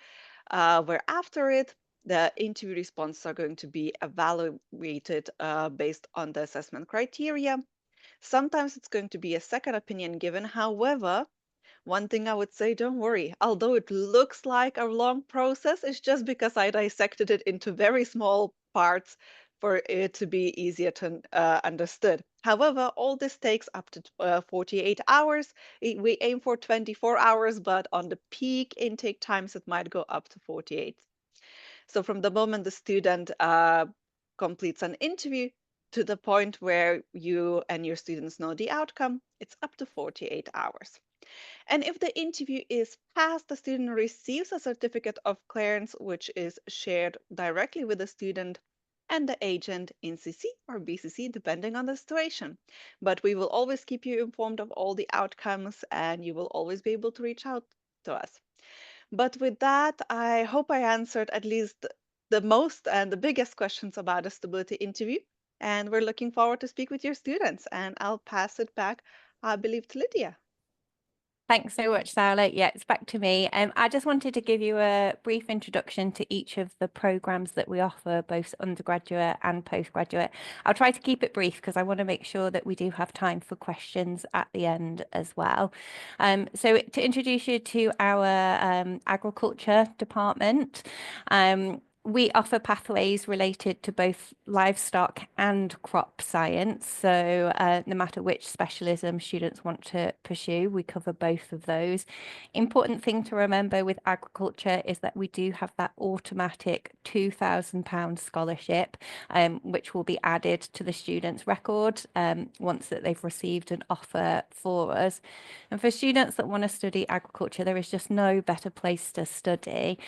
where after it, the interview responses are going to be evaluated based on the assessment criteria. Sometimes it's going to be a second opinion given. However, one thing I would say, don't worry. Although it looks like a long process, it's just because I dissected it into very small parts for it to be easier to understood. However, all this takes up to 48 hours. We aim for 24 hours, but on the peak intake times, it might go up to 48. So from the moment the student completes an interview to the point where you and your students know the outcome, it's up to 48 hours. And if the interview is passed, the student receives a certificate of clearance, which is shared directly with the student and the agent in CC or BCC, depending on the situation. But we will always keep you informed of all the outcomes, and you will always be able to reach out to us. But with that, I hope I answered at least the most and the biggest questions about a stability interview. And we're looking forward to speak with your students. And I'll pass it back, I believe, to Lydia. Thanks so much, Sarah. Yeah, it's back to me. I just wanted to give you a brief introduction to each of the programs that we offer, both undergraduate and postgraduate. I'll try to keep it brief because I want to make sure that we do have time for questions at the end as well. So to introduce you to our agriculture department, we offer pathways related to both livestock and crop science. So no matter which specialism students want to pursue, we cover both of those. Important thing to remember with agriculture is that we do have that automatic £2,000 scholarship, which will be added to the student's record once that they've received an offer for us. And for students that want to study agriculture, there is just no better place to study.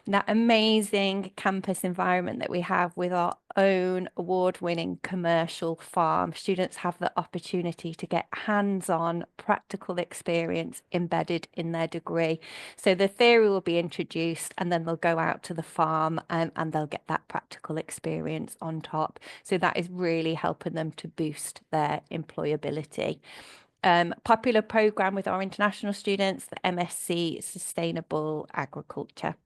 That amazing campus environment that we have with our own award-winning commercial farm. Students have the opportunity to get hands-on practical experience embedded in their degree. So the theory will be introduced and then they'll go out to the farm and they'll get that practical experience on top. So that is really helping them to boost their employability. Popular program with our international students, the MSc Sustainable Agriculture.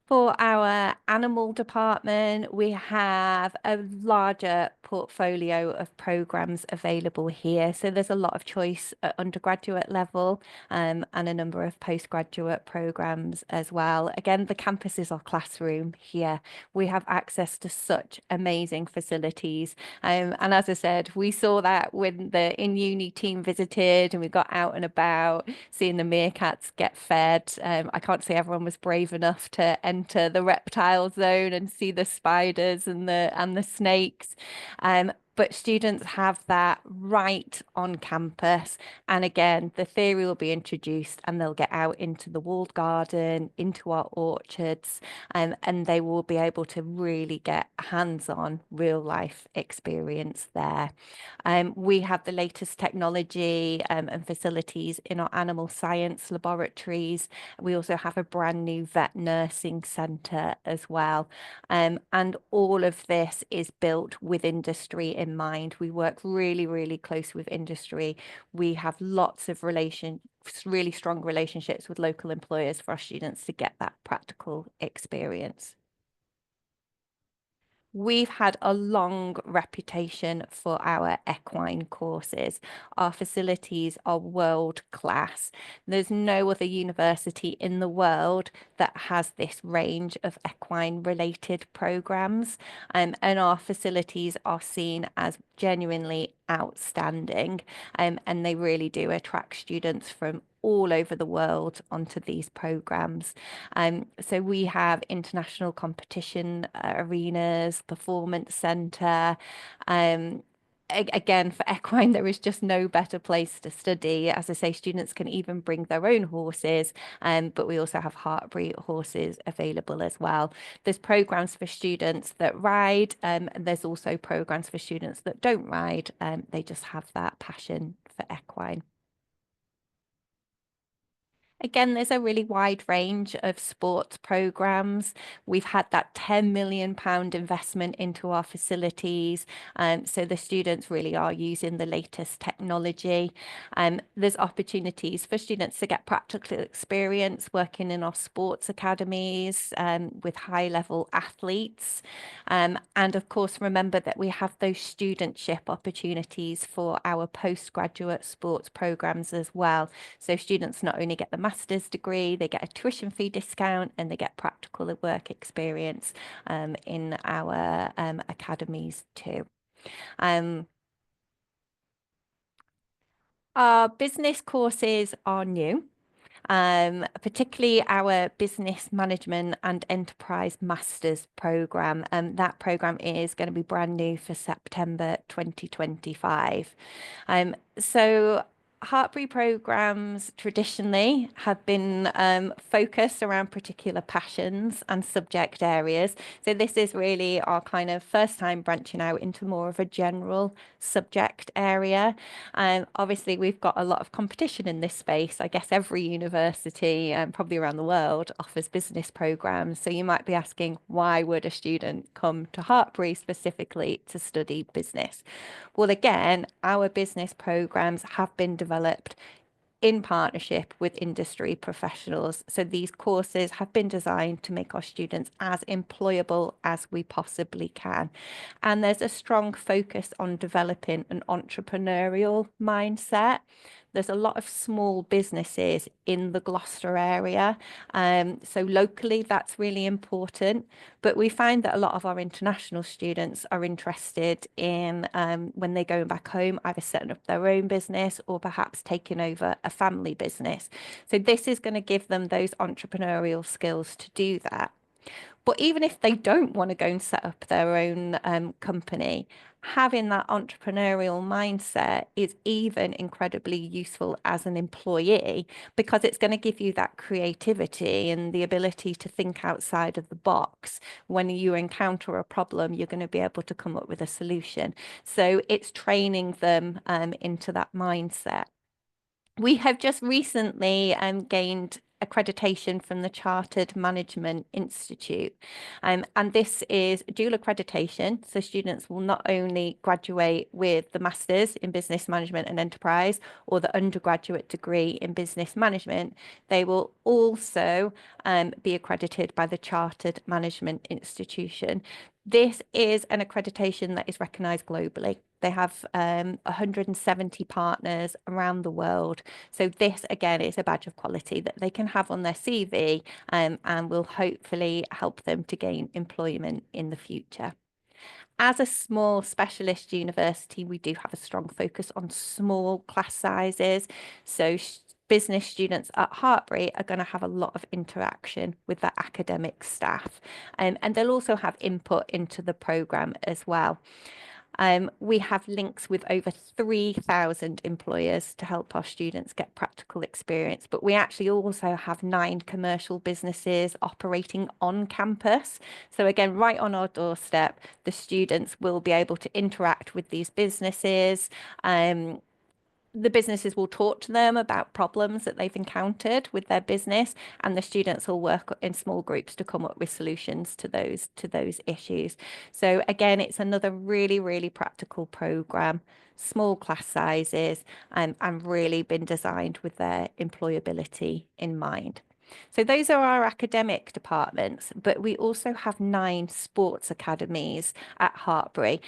For our animal department, we have a larger portfolio of programs available here. So there's a lot of choice at undergraduate level and a number of postgraduate programs as well. Again, the campus is our classroom here. We have access to such amazing facilities. And as I said, we saw that when the In Uni team visited and we got out and about, seeing the meerkats get fed. I can't say everyone was brave enough to enter the reptile zone and see the spiders and the snakes. But students have that right on campus. And again, the theory will be introduced and they'll get out into the walled garden, into our orchards, and they will be able to really get hands-on real life experience there. We have the latest technology and facilities in our animal science laboratories. We also have a brand new vet nursing centre as well. And all of this is built with industry in mind. We work really, really close with industry. We have lots of really strong relationships with local employers for our students to get that practical experience. We've had a long reputation for our equine courses. Our facilities are world class. There's no other university in the world that has this range of equine related programs, and our facilities are seen as genuinely outstanding, and they really do attract students from all over the world onto these programs. So we have international competition arenas, performance centre. Again, for equine, there is just no better place to study. As I say, students can even bring their own horses, but we also have Hartpury horses available as well. There's programs for students that ride, and there's also programs for students that don't ride. They just have that passion for equine. Again, there's a really wide range of sports programs. We've had that £10 million investment into our facilities. So the students really are using the latest technology. There's opportunities for students to get practical experience working in our sports academies with high-level athletes. And of course, remember that we have those studentship opportunities for our postgraduate sports programs as well. So students not only get the master's degree, they get a tuition fee discount and they get practical work experience in our academies too. Our business courses are new. Particularly our business management and enterprise masters program. That program is going to be brand new for September 2025. So Hartpury programs traditionally have been focused around particular passions and subject areas. So this is really our kind of first time branching out into more of a general subject area. Obviously, we've got a lot of competition in this space. I guess every university, probably around the world, offers business programs. So you might be asking, why would a student come to Hartpury specifically to study business? Well, again, our business programs have been developed in partnership with industry professionals. So these courses have been designed to make our students as employable as we possibly can. And there's a strong focus on developing an entrepreneurial mindset. There's a lot of small businesses in the Gloucester area. So locally, that's really important. But we find that a lot of our international students are interested in, when they go back home, either setting up their own business or perhaps taking over a family business. So this is going to give them those entrepreneurial skills to do that. But even if they don't want to go and set up their own company, having that entrepreneurial mindset is even incredibly useful as an employee, because it's going to give you that creativity and the ability to think outside of the box. When you encounter a problem, you're going to be able to come up with a solution. So it's training them into that mindset. We have just recently gained accreditation from the Chartered Management Institute. And this is dual accreditation. So students will not only graduate with the Masters in Business Management and Enterprise or the undergraduate degree in Business Management, they will also be accredited by the Chartered Management Institution. This is an accreditation that is recognised globally. They have 170 partners around the world. So this, again, is a badge of quality that they can have on their CV and will hopefully help them to gain employment in the future. As a small specialist university, we do have a strong focus on small class sizes. So business students at Hartpury are going to have a lot of interaction with their academic staff, and they'll also have input into the programme as well. We have links with over 3,000 employers to help our students get practical experience, but we actually also have 9 commercial businesses operating on campus. So again, right on our doorstep, the students will be able to interact with these businesses. The businesses will talk to them about problems that they've encountered with their business, and the students will work in small groups to come up with solutions to those issues. So again, it's another really, really practical program, small class sizes, and really been designed with their employability in mind. So those are our academic departments, but we also have 9 sports academies at Hartpury.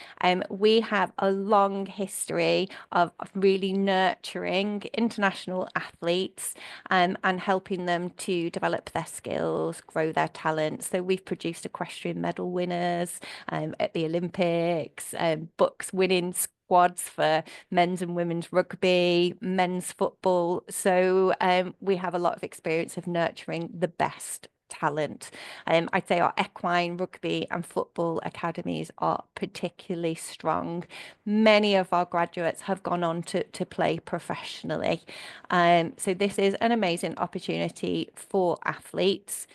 We have a long history of really nurturing international athletes and helping them to develop their skills, grow their talents. So we've produced equestrian medal winners at the Olympics, books winning squads for men's and women's rugby, men's football. So we have a lot of experience of nurturing the best talent. I'd say our equine, rugby and football academies are particularly strong. Many of our graduates have gone on to play professionally. So this is an amazing opportunity for athletes.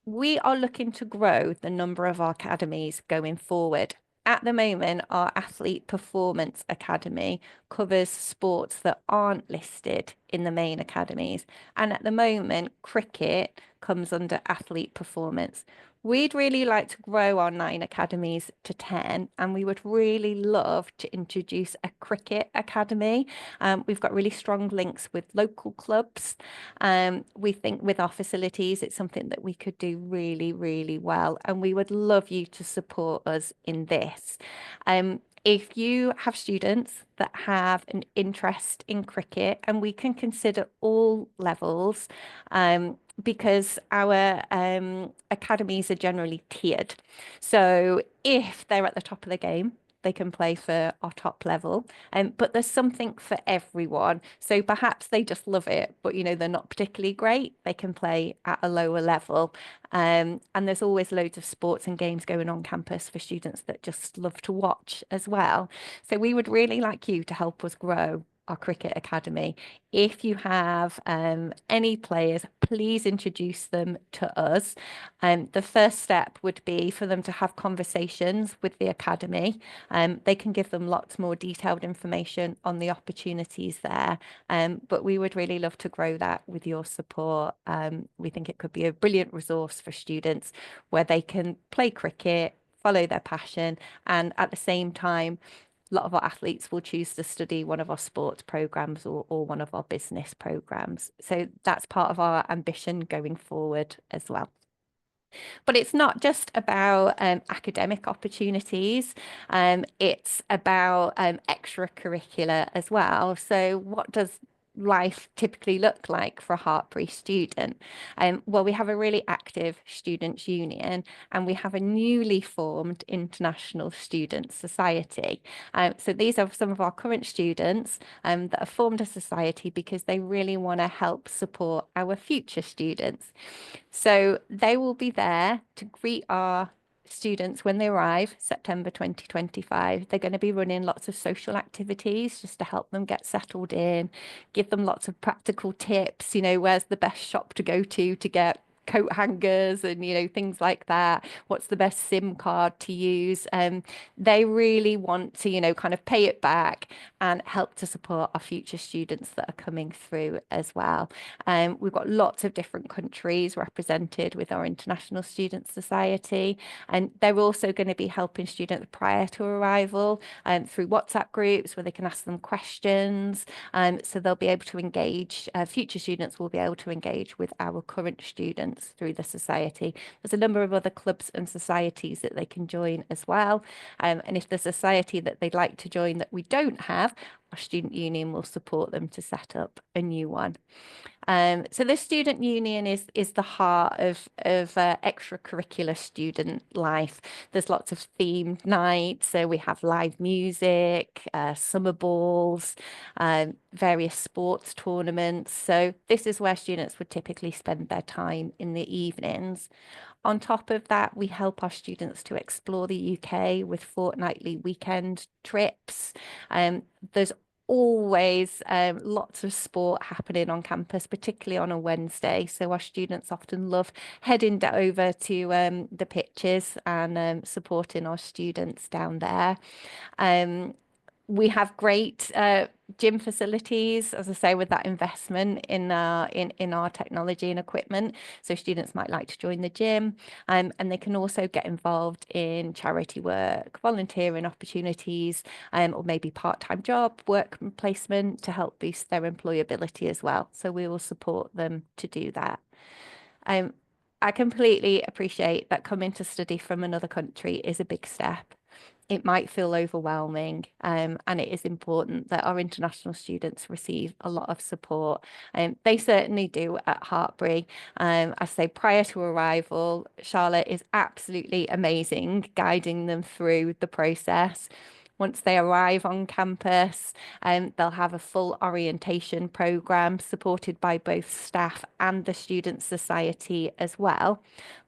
We are looking to grow the number of our academies going forward. At the moment, our Athlete Performance Academy covers sports that aren't listed in the main academies. And at the moment, cricket comes under Athlete Performance. We'd really like to grow our 9 academies to 10, and we would really love to introduce a cricket academy. We've got really strong links with local clubs. We think with our facilities, it's something that we could do really, really well, and we would love you to support us in this. If you have students that have an interest in cricket, and we can consider all levels, because our academies are generally tiered. So if they're at the top of the game, they can play for our top level, but there's something for everyone. So perhaps they just love it, but they're not particularly great. They can play at a lower level, and there's always loads of sports and games going on campus for students that just love to watch as well. So we would really like you to help us grow our cricket academy. If you have any players, please introduce them to us. The first step would be for them to have conversations with the academy. They can give them lots more detailed information on the opportunities there, but we would really love to grow that with your support. We think it could be a brilliant resource for students where they can play cricket, follow their passion, and at the same time, a lot of our athletes will choose to study one of our sports programs or one of our business programs. So that's part of our ambition going forward as well. But it's not just about academic opportunities, it's about extracurricular as well. So what does life typically look like for a Hartpury student? Well, we have a really active students' union, and we have a newly formed international student society. So these are some of our current students that have formed a society because they really want to help support our future students. So they will be there to greet our students when they arrive, September 2025. They're going to be running lots of social activities just to help them get settled in, give them lots of practical tips, where's the best shop to go to get coat hangers and things like that, what's the best SIM card to use. They really want to kind of pay it back and help to support our future students that are coming through as well. We've got lots of different countries represented with our International Student Society, and they're also going to be helping students prior to arrival through WhatsApp groups where they can ask them questions, so they'll be able to engage, future students will be able to engage with our current students through the society. There's a number of other clubs and societies that they can join as well, and if the society that they'd like to join that we don't have, our student union will support them to set up a new one. So the student union is the heart of extracurricular student life. There's lots of themed nights. So we have live music, summer balls, various sports tournaments. So this is where students would typically spend their time in the evenings. On top of that, we help our students to explore the UK with fortnightly weekend trips. There's always lots of sport happening on campus, particularly on a Wednesday. So our students often love heading over to the pitches and supporting our students down there. We have great gym facilities, as I say, with that investment in our technology and equipment. So students might like to join the gym, and they can also get involved in charity work, volunteering opportunities, or maybe part-time job, work placement to help boost their employability as well. So we will support them to do that. I completely appreciate that coming to study from another country is a big step. It might feel overwhelming, and it is important that our international students receive a lot of support. They certainly do at Hartpury. I say prior to arrival, Charlotte is absolutely amazing, guiding them through the process. Once they arrive on campus, they'll have a full orientation programme supported by both staff and the Student Society as well.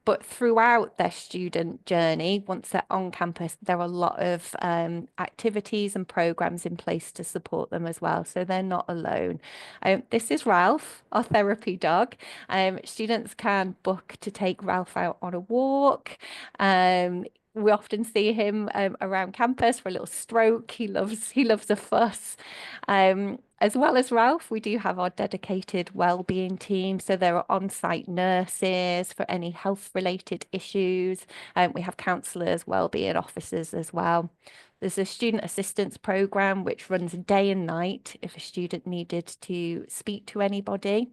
But throughout their student journey, once they're on campus, there are a lot of activities and programmes in place to support them as well. So they're not alone. This is Ralph, our therapy dog. Students can book to take Ralph out on a walk. We often see him around campus for a little stroke. He loves a fuss. As well as Ralph, we do have our dedicated wellbeing team. So there are on-site nurses for any health-related issues. We have counsellors, wellbeing officers as well. There's a student assistance programme which runs day and night if a student needed to speak to anybody.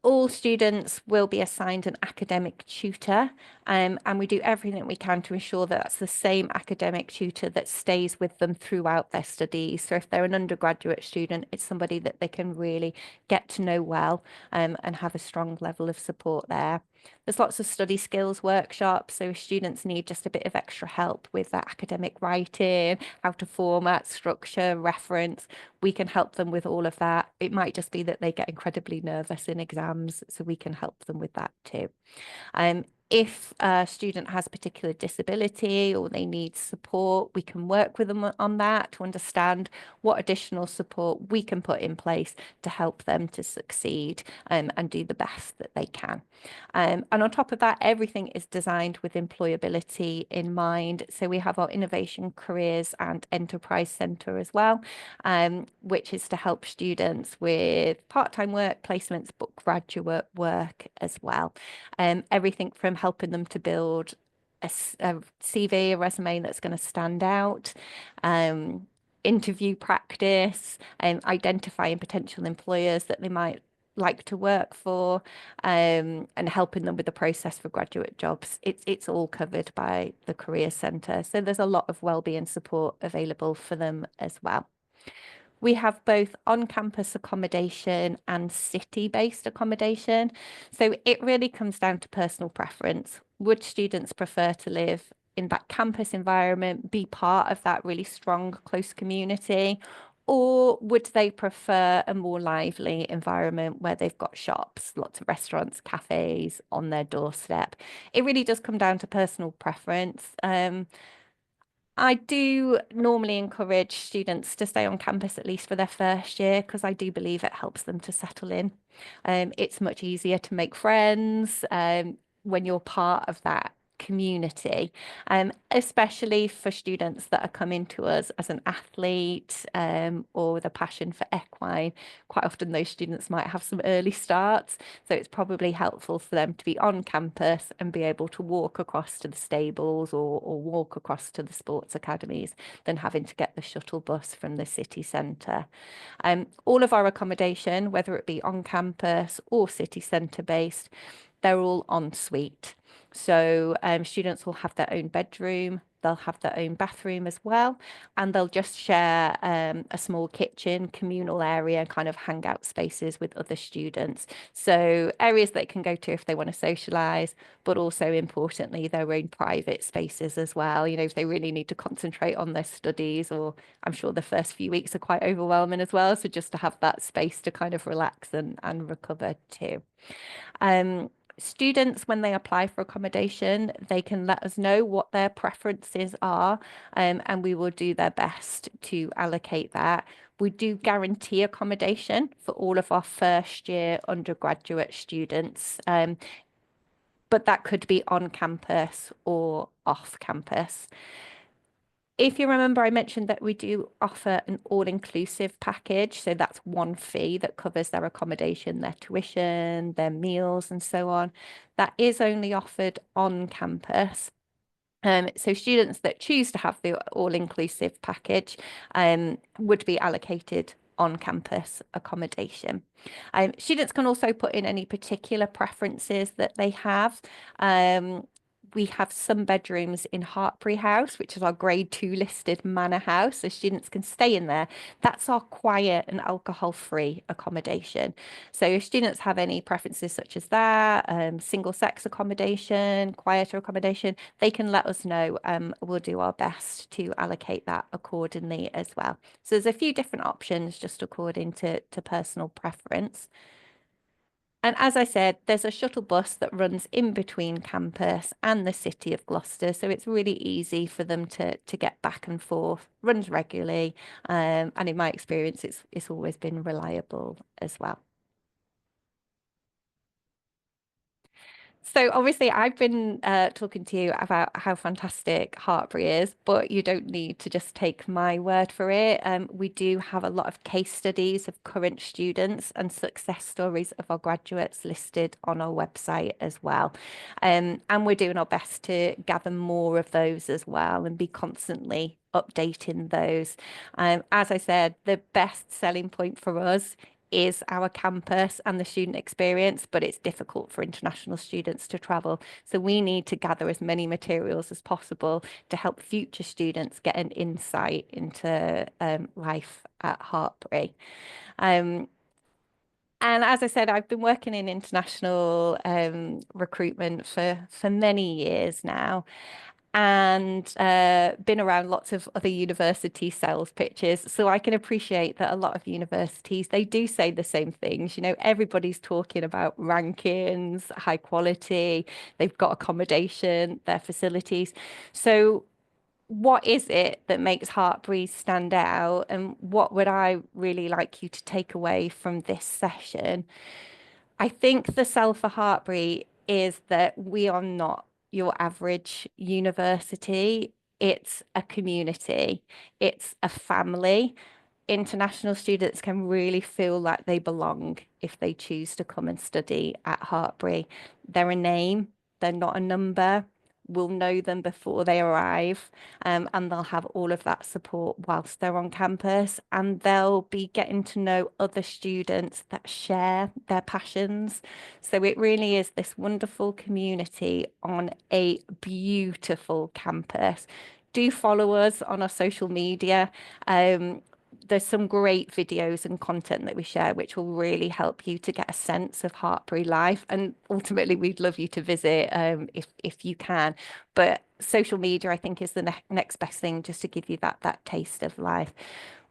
All students will be assigned an academic tutor, and we do everything we can to ensure that that's the same academic tutor that stays with them throughout their studies. So if they're an undergraduate student, it's somebody that they can really get to know well, and have a strong level of support there. There's lots of study skills workshops, so if students need just a bit of extra help with that academic writing, how to format, structure, reference, we can help them with all of that. It might just be that they get incredibly nervous in exams, so we can help them with that too. If a student has a particular disability or they need support, we can work with them on that to understand what additional support we can put in place to help them to succeed and do the best that they can. And on top of that, everything is designed with employability in mind. So we have our Innovation Careers and Enterprise Centre as well, which is to help students with part-time work placements, but graduate work as well. Everything from helping them to build a CV, a resume that's going to stand out, interview practice, identifying potential employers that they might like to work for, and helping them with the process for graduate jobs. It's all covered by the Career Centre. So there's a lot of wellbeing support available for them as well. We have both on-campus accommodation and city-based accommodation. So it really comes down to personal preference. Would students prefer to live in that campus environment, be part of that really strong, close community? Or would they prefer a more lively environment where they've got shops, lots of restaurants, cafes on their doorstep? It really does come down to personal preference. I do normally encourage students to stay on campus at least for their first year, because I do believe it helps them to settle in. It's much easier to make friends when you're part of that community, especially for students that are coming to us as an athlete or with a passion for equine. Quite often those students might have some early starts, so it's probably helpful for them to be on campus and be able to walk across to the stables or walk across to the sports academies than having to get the shuttle bus from the city centre. All of our accommodation, whether it be on campus or city centre based, they're all en suite. So students will have their own bedroom, they'll have their own bathroom as well, and they'll just share a small kitchen, communal area, kind of hangout spaces with other students. So areas they can go to if they want to socialise, but also importantly, their own private spaces as well. You know, if they really need to concentrate on their studies, or I'm sure the first few weeks are quite overwhelming as well. So just to have that space to kind of relax and recover too. Students, when they apply for accommodation, they can let us know what their preferences are, and we will do their best to allocate that. We do guarantee accommodation for all of our first year undergraduate students, but that could be on campus or off campus. If you remember, I mentioned that we do offer an all-inclusive package. So that's one fee that covers their accommodation, their tuition, their meals, and so on. That is only offered on campus. So students that choose to have the all-inclusive package would be allocated on-campus accommodation. Students can also put in any particular preferences that they have. We have some bedrooms in Hartpury House, which is our grade 2 listed manor house, so students can stay in there. That's our quiet and alcohol-free accommodation. So if students have any preferences such as that, single-sex accommodation, quieter accommodation, they can let us know. We'll do our best to allocate that accordingly as well. So there's a few different options just according to personal preference. And as I said, there's a shuttle bus that runs in between campus and the city of Gloucester. So it's really easy for them to get back and forth, runs regularly. And in my experience, it's always been reliable as well. So obviously I've been talking to you about how fantastic Hartpury is, but you don't need to just take my word for it. We do have a lot of case studies of current students and success stories of our graduates listed on our website as well. And we're doing our best to gather more of those as well and be constantly updating those. As I said, the best selling point for us is our campus and the student experience, but it's difficult for international students to travel. So we need to gather as many materials as possible to help future students get an insight into life at Hartpury. And as I said, I've been working in international recruitment for many years now. and been around lots of other university sales pitches. So I can appreciate that a lot of universities, they do say the same things. You know, everybody's talking about rankings, high quality, they've got accommodation, their facilities. So what is it that makes Hartpury stand out, and what would I really like you to take away from this session? I think the sell for Hartpury is that we are not your average university. It's a community, it's a family. International students can really feel like they belong if they choose to come and study at Hartpury. They're a name, they're not a number. We'll know them before they arrive, and they'll have all of that support whilst they're on campus, and they'll be getting to know other students that share their passions. So it really is this wonderful community on a beautiful campus. Do follow us on our social media. There's some great videos and content that we share, which will really help you to get a sense of Hartpury life. And ultimately, we'd love you to visit if you can. But social media, I think, is the next best thing, just to give you that taste of life.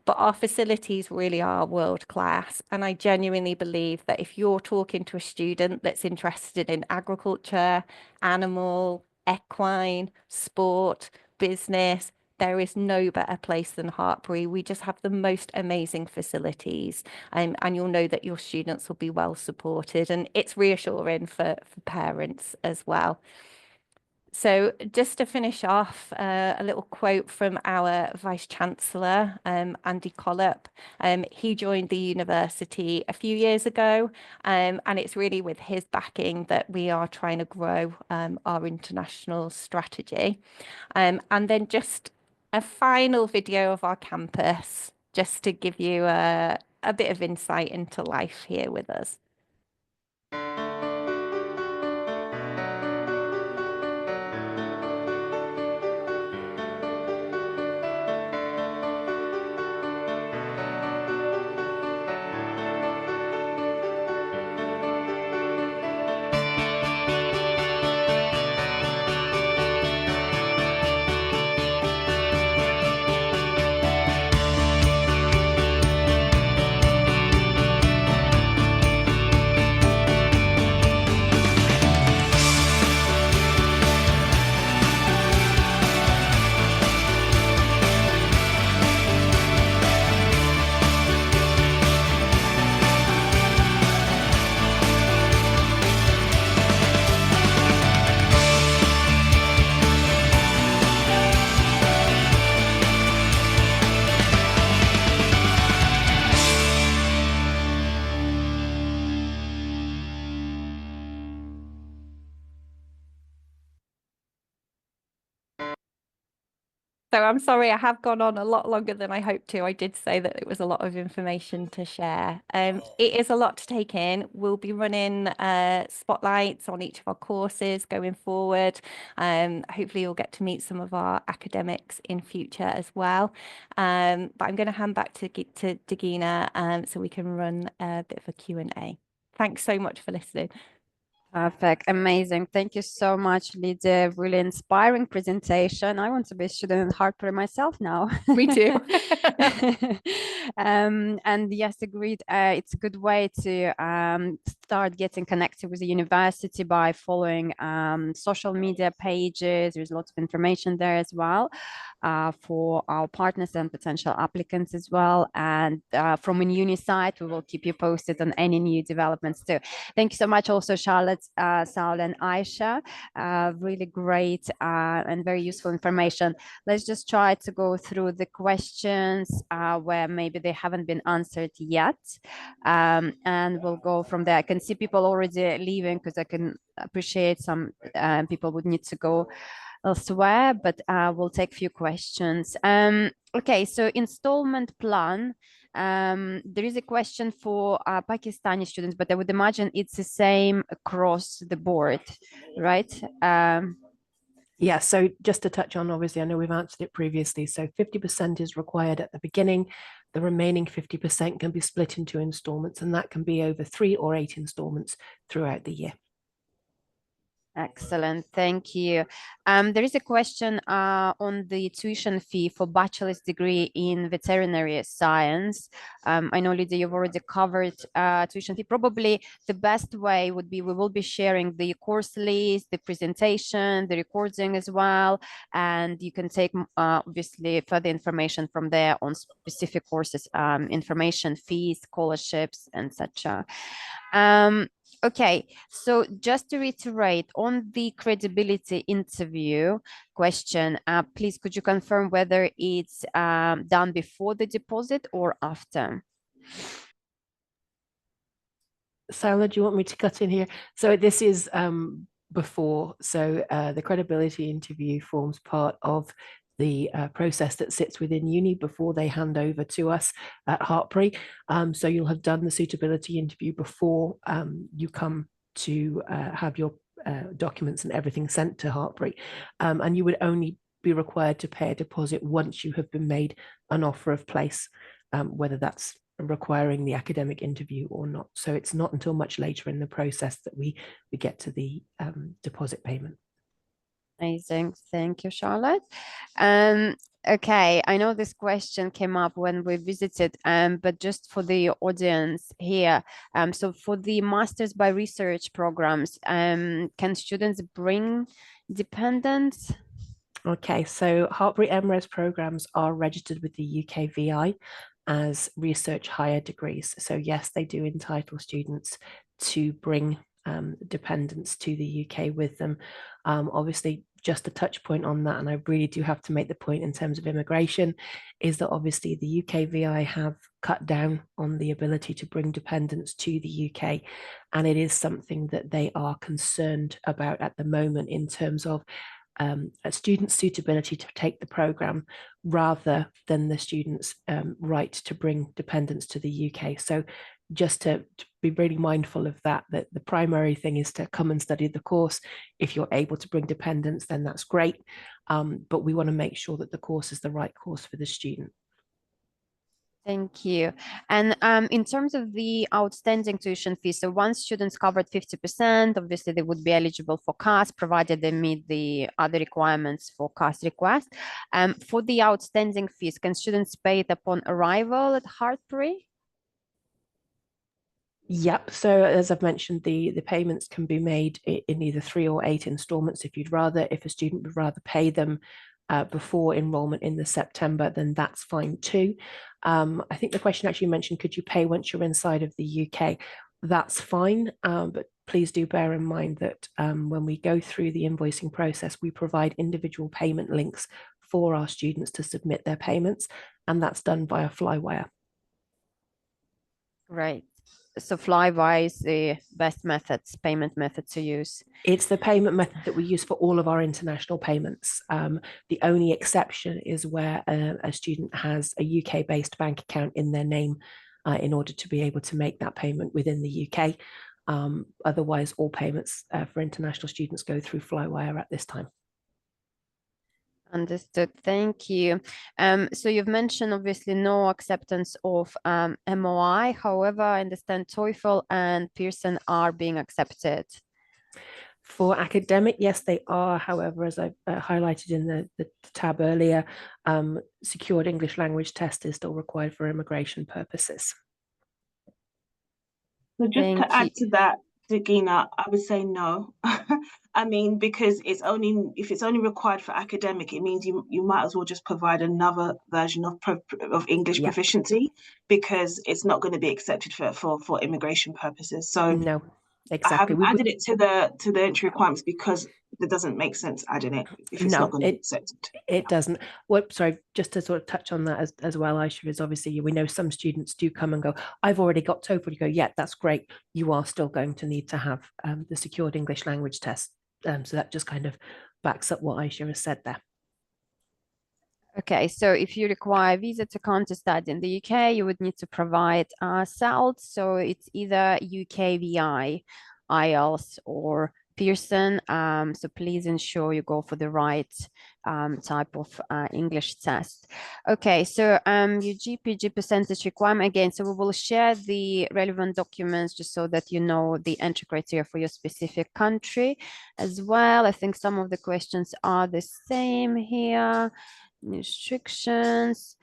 But our facilities really are world class. And I genuinely believe that if you're talking to a student that's interested in agriculture, animal, equine, sport, business, there is no better place than Hartpury. We just have the most amazing facilities, and you'll know that your students will be well supported, and it's reassuring for parents as well. So just to finish off, a little quote from our Vice Chancellor, Andy Collop. He joined the university a few years ago, and it's really with his backing that we are trying to grow our international strategy. And then just a final video of our campus, just to give you a bit of insight into life here with us. So I'm sorry, I have gone on a lot longer than I hoped to. I did say that it was a lot of information to share. It is a lot to take in. We'll be running spotlights on each of our courses going forward. Hopefully you'll get to meet some of our academics in future as well. But I'm going to hand back to Degina so we can run a bit of a Q&A. Thanks so much for listening. Perfect. Amazing. Thank you so much, Lydia. Really inspiring presentation. I want to be a student at Hartpury myself now. Me too. And yes, agreed. It's a good way to start getting connected with the university by following social media pages. There's lots of information there as well for our partners and potential applicants as well. And from a uni side, we will keep you posted on any new developments too. Thank you so much also, Charlotte, Saul and Aisha. Really great and very useful information. Let's just try to go through the questions where maybe they haven't been answered yet. And we'll go from there. I can see people already leaving because I can appreciate some people would need to go elsewhere, but we'll take a few questions. Okay, so installment plan. There is a question for Pakistani students, but I would imagine it's the same across the board, right? Yeah, so just to touch on, obviously, I know we've answered it previously. So 50% is required at the beginning. The remaining 50% can be split into installments, and that can be over 3 or 8 installments throughout the year. Excellent, thank you. There is a question on the tuition fee for bachelor's degree in veterinary science. I know, Lydia, you've already covered tuition fee. Probably the best way would be we will be sharing the course list, the presentation, the recording as well, and you can take obviously further information from there on specific courses, information, fees, scholarships, etc. Okay, so just to reiterate on the credibility interview question, please could you confirm whether it's done before the deposit or after? Sarah, do you want me to cut in here? So this is before. So the credibility interview forms part of the process that sits within uni before they hand over to us at Hartpury. So you'll have done the suitability interview before you come to have your documents and everything sent to Hartpury. And you would only be required to pay a deposit once you have been made an offer of place, whether that's requiring the academic interview or not. So it's not until much later in the process that we get to the deposit payment. Amazing, thank you, Charlotte. Okay, I know this question came up when we visited, but just for the audience here, so for the Masters by Research programs, can students bring dependents? Okay, so Hartpury MRes programs are registered with the UKVI as research higher degrees. So yes, they do entitle students to bring dependents to the UK with them. Obviously, just a touch point on that, and I really do have to make the point in terms of immigration, is that obviously the UKVI have cut down on the ability to bring dependents to the UK, and it is something that they are concerned about at the moment in terms of a student's suitability to take the programme rather than the student's right to bring dependents to the UK. So just to be really mindful of that the primary thing is to come and study the course. If you're able to bring dependents, then that's great. But we want to make sure that the course is the right course for the student. Thank you. And in terms of the outstanding tuition fee, so once students covered 50%, obviously they would be eligible for CAS, provided they meet the other requirements for CAS request. For the outstanding fees, can students pay it upon arrival at Hartpury? Yep. So as I've mentioned, the payments can be made in either 3 or 8 installments if you'd rather. If a student would rather pay them before enrollment in the September, then that's fine too. I think the question actually mentioned, could you pay once you're inside of the UK? That's fine, but please do bear in mind that when we go through the invoicing process, we provide individual payment links for our students to submit their payments, and that's done via Flywire. Right. So Flywire is the best payment method to use. It's the payment method that we use for all of our international payments. The only exception is where a student has a UK-based bank account in their name in order to be able to make that payment within the UK. Otherwise, all payments for international students go through Flywire at this time. Understood. Thank you. So you've mentioned obviously no acceptance of MOI. However, I understand TOEFL and Pearson are being accepted. For academic, yes, they are. However, as I highlighted in the tab earlier, secured English language test is still required for immigration purposes. So just to add to that, Dagina, I would say no. I mean, because if it's only required for academic, it means you might as well just provide another version of English proficiency, because it's not going to be accepted for immigration purposes. So no, exactly. I haven't added it to the entry requirements because it doesn't make sense adding it if it's not going to be accepted. It doesn't. Sorry, just to sort of touch on that as well, Aisha, is obviously we know some students do come and go, I've already got TOEFL. You go, yeah, that's great. You are still going to need to have the secured English language test. So that just kind of backs up what Aisha has said there. Okay, so if you require a visa to come to study in the UK, you would need to provide SALT. So it's either UKVI, IELTS, or Pearson. So please ensure you go for the right type of English test. Okay, so your GPG percentage requirement again. So we will share the relevant documents just so that you know the entry criteria for your specific country as well. I think some of the questions are the same here. Restrictions.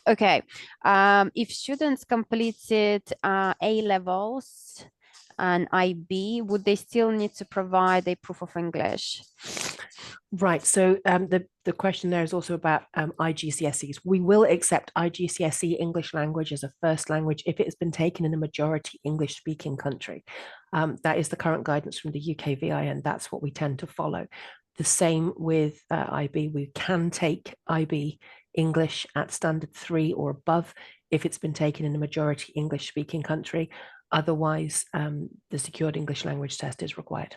Okay, if students completed A levels and IB, would they still need to provide a proof of English? Right. So the question there is also about IGCSEs. We will accept IGCSE English language as a first language if it has been taken in a majority English speaking country. That is the current guidance from the UKVI, and that's what we tend to follow. The same with IB. We can take IB English at standard 3 or above if it's been taken in a majority English speaking country. Otherwise, the secured English language test is required.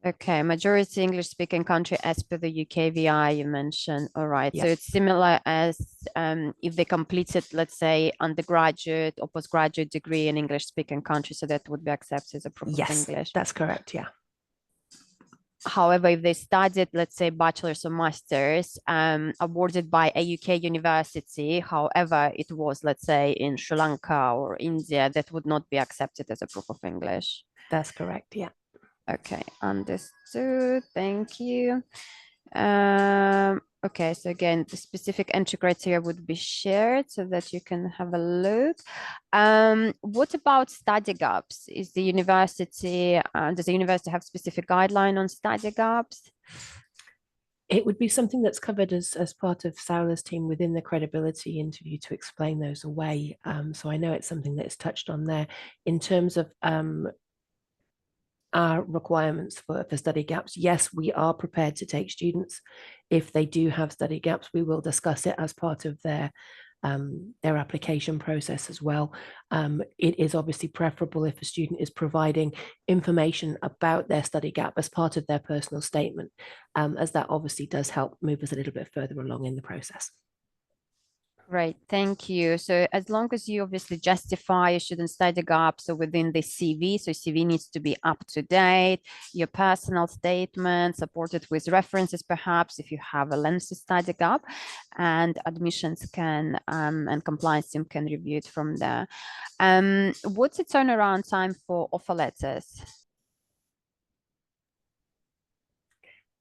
Okay, majority English speaking country as per the UKVI you mentioned. All right, Yes. so it's similar as if they completed, let's say, undergraduate or postgraduate degree in English speaking country, so that would be accepted as a proof of English. That's correct, yeah. However, if they studied, let's say, bachelor's or master's awarded by a UK university, however, it was, let's say, in Sri Lanka or India, that would not be accepted as a proof of English. That's correct, yeah. Okay, understood. Thank you. Okay, so again, the specific entry criteria would be shared so that you can have a look. What about study gaps? Does the university have specific guideline on study gaps? It would be something that's covered as part of Saula's team within the credibility interview to explain those away. So I know it's something that is touched on there. In terms of our requirements for study gaps, yes, we are prepared to take students. If they do have study gaps, we will discuss it as part of their application process as well. It is obviously preferable if a student is providing information about their study gap as part of their personal statement, as that obviously does help move us a little bit further along in the process. Right, thank you. So as long as you obviously justify your student study gap, so within the CV, so CV needs to be up to date, your personal statement supported with references, perhaps if you have a lengthy study gap, and admissions can and compliance team can review it from there. What's the turnaround time for offer letters?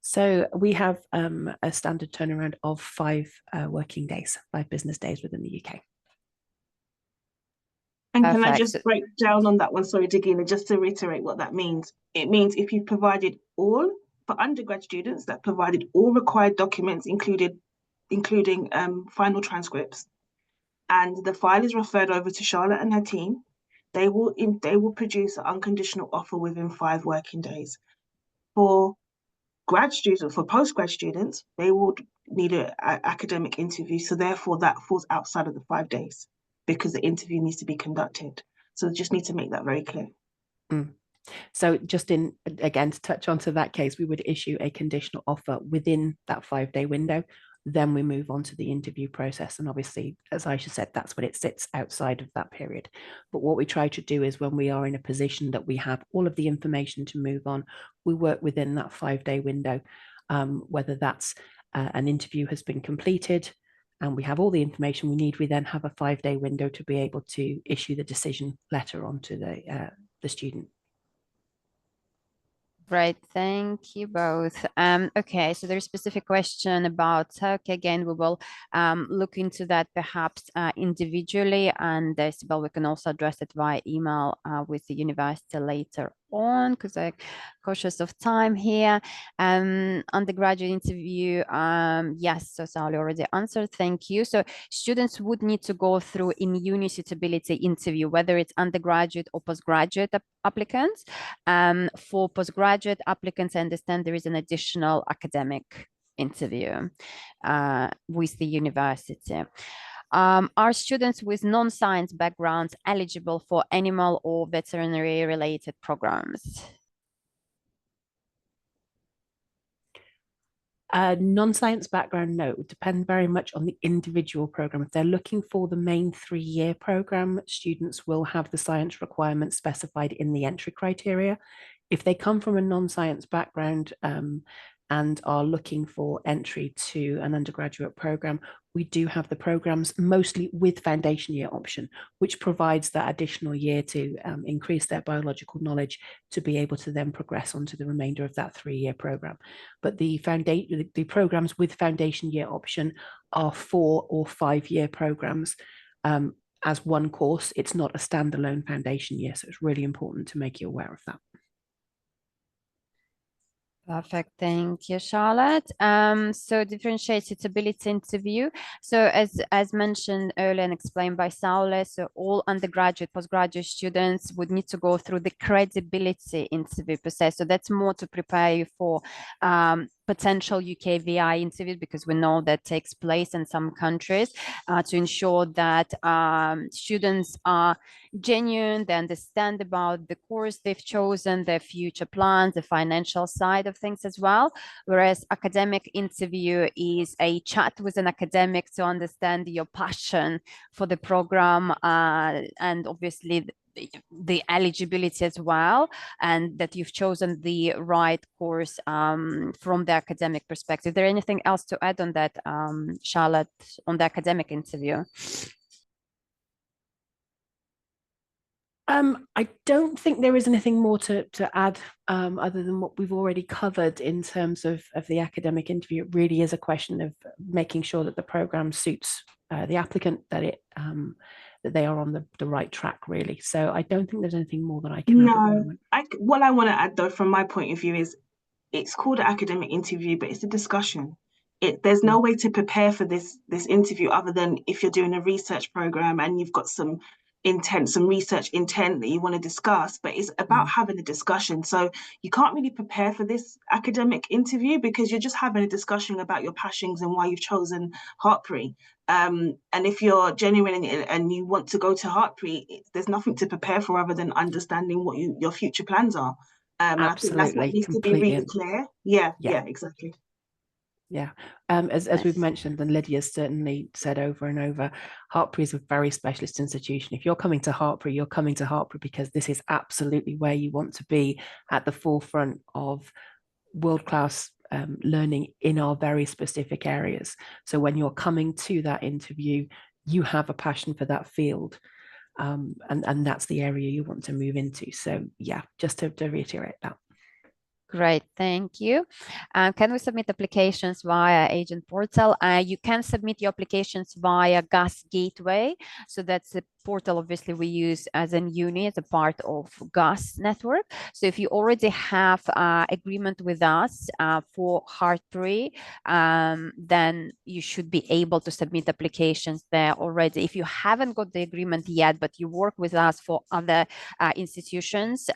So we have a standard turnaround of 5 working days, 5 business days within the UK. And can I Perfect. just break down on that one? Sorry, Digina, just to reiterate what that means. It means if you've provided all, for undergrad students that provided all required documents, including final transcripts, and the file is referred over to Charlotte and her team, they will produce an unconditional offer within 5 working days. For grad students, for postgrad students, they would need an academic interview. So therefore that falls outside of the 5 days because the interview needs to be conducted. So just need to make that very clear. So just again, to touch onto that case, we would issue a conditional offer within that 5-day window. Then we move on to the interview process. And obviously, as Aisha said, that's when it sits outside of that period. But what we try to do is when we are in a position that we have all of the information to move on, we work within that 5-day window, whether that's an interview has been completed and we have all the information we need, we then have a 5-day window to be able to issue the decision letter onto the student. Right, thank you both. Okay, so there's a specific question about Turkey. Again, we will look into that perhaps individually, and Sibel, we can also address it via email with the university later on, because I'm cautious of time here. Undergraduate interview, yes, so Sally already answered, thank you. So students would need to go through in uni suitability interview, whether it's undergraduate or postgraduate applicants. For postgraduate applicants, I understand there is an additional academic interview with the university. Are students with non-science backgrounds eligible for animal or veterinary related programs? Non-science background, no, it would depend very much on the individual program. If they're looking for the main 3-year program, students will have the science requirements specified in the entry criteria. If they come from a non-science background and are looking for entry to an undergraduate program, we do have the programs mostly with foundation year option, which provides that additional year to increase their biological knowledge to be able to then progress onto the remainder of that 3-year program. But the programs with foundation year option are 4 or 5-year programs as one course. It's not a standalone foundation year, so it's really important to make you aware of that. Perfect. Thank you, Charlotte. So differentiated ability interview. So as mentioned earlier and explained by Saule, so all undergraduate, postgraduate students would need to go through the credibility interview process. So that's more to prepare you for potential UKVI interviews, because we know that takes place in some countries, to ensure that students are genuine, they understand about the course they've chosen, their future plans, the financial side of things as well. Whereas academic interview is a chat with an academic to understand your passion for the program, and obviously the eligibility as well, and that you've chosen the right course from the academic perspective. Is there anything else to add on that, Charlotte, on the academic interview? I don't think there is anything more to add other than what we've already covered in terms of the academic interview. It really is a question of making sure that the program suits the applicant, that they are on the right track, really. So I don't think there's anything more that I can add at the moment. What I want to add, though, from my point of view, is it's called an academic interview, but it's a discussion. There's no way to prepare for this interview other than if you're doing a research program and you've got some research intent that you want to discuss, but it's about having a discussion. So you can't really prepare for this academic interview because you're just having a discussion about your passions and why you've chosen Hartpury. And if you're genuine and you want to go to Hartpury, there's nothing to prepare for other than understanding what your future plans are. And I think that's what needs to be really clear. Yeah, exactly. Yeah, as we've mentioned, and Lydia's certainly said over and over, Hartpury is a very specialist institution. If you're coming to Hartpury, you're coming to Hartpury because this is absolutely where you want to be, at the forefront of world-class learning in our very specific areas. So when you're coming to that interview, you have a passion for that field, and that's the area you want to move into. So yeah, just to reiterate that. Great, thank you. Can we submit applications via agent portal? You can submit your applications via GAS Gateway. So that's a portal, obviously, we use as an uni, as a part of GAS network. So if you already have agreement with us for Hartpury, then you should be able to submit applications there already. If you haven't got the agreement yet, but you work with us for other institutions,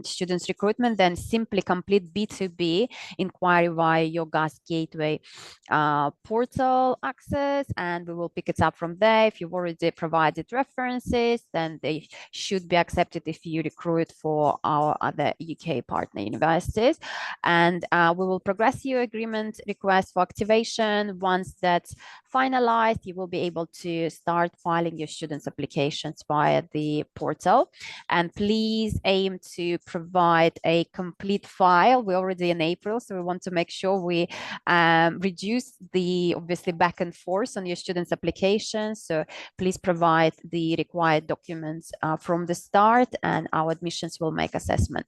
students recruitment, then simply complete B2B inquiry via your GAS Gateway portal access, and we will pick it up from there. If you've already provided references, then they should be accepted if you recruit for our other UK partner universities. And we will progress your agreement request for activation. Once that's finalized, you will be able to start filing your students' applications via the portal. And please aim to provide a complete file. We're already in April, so we want to make sure we reduce the obviously back and forth on your students' applications. So please provide the required documents from the start, and our admissions will make assessment.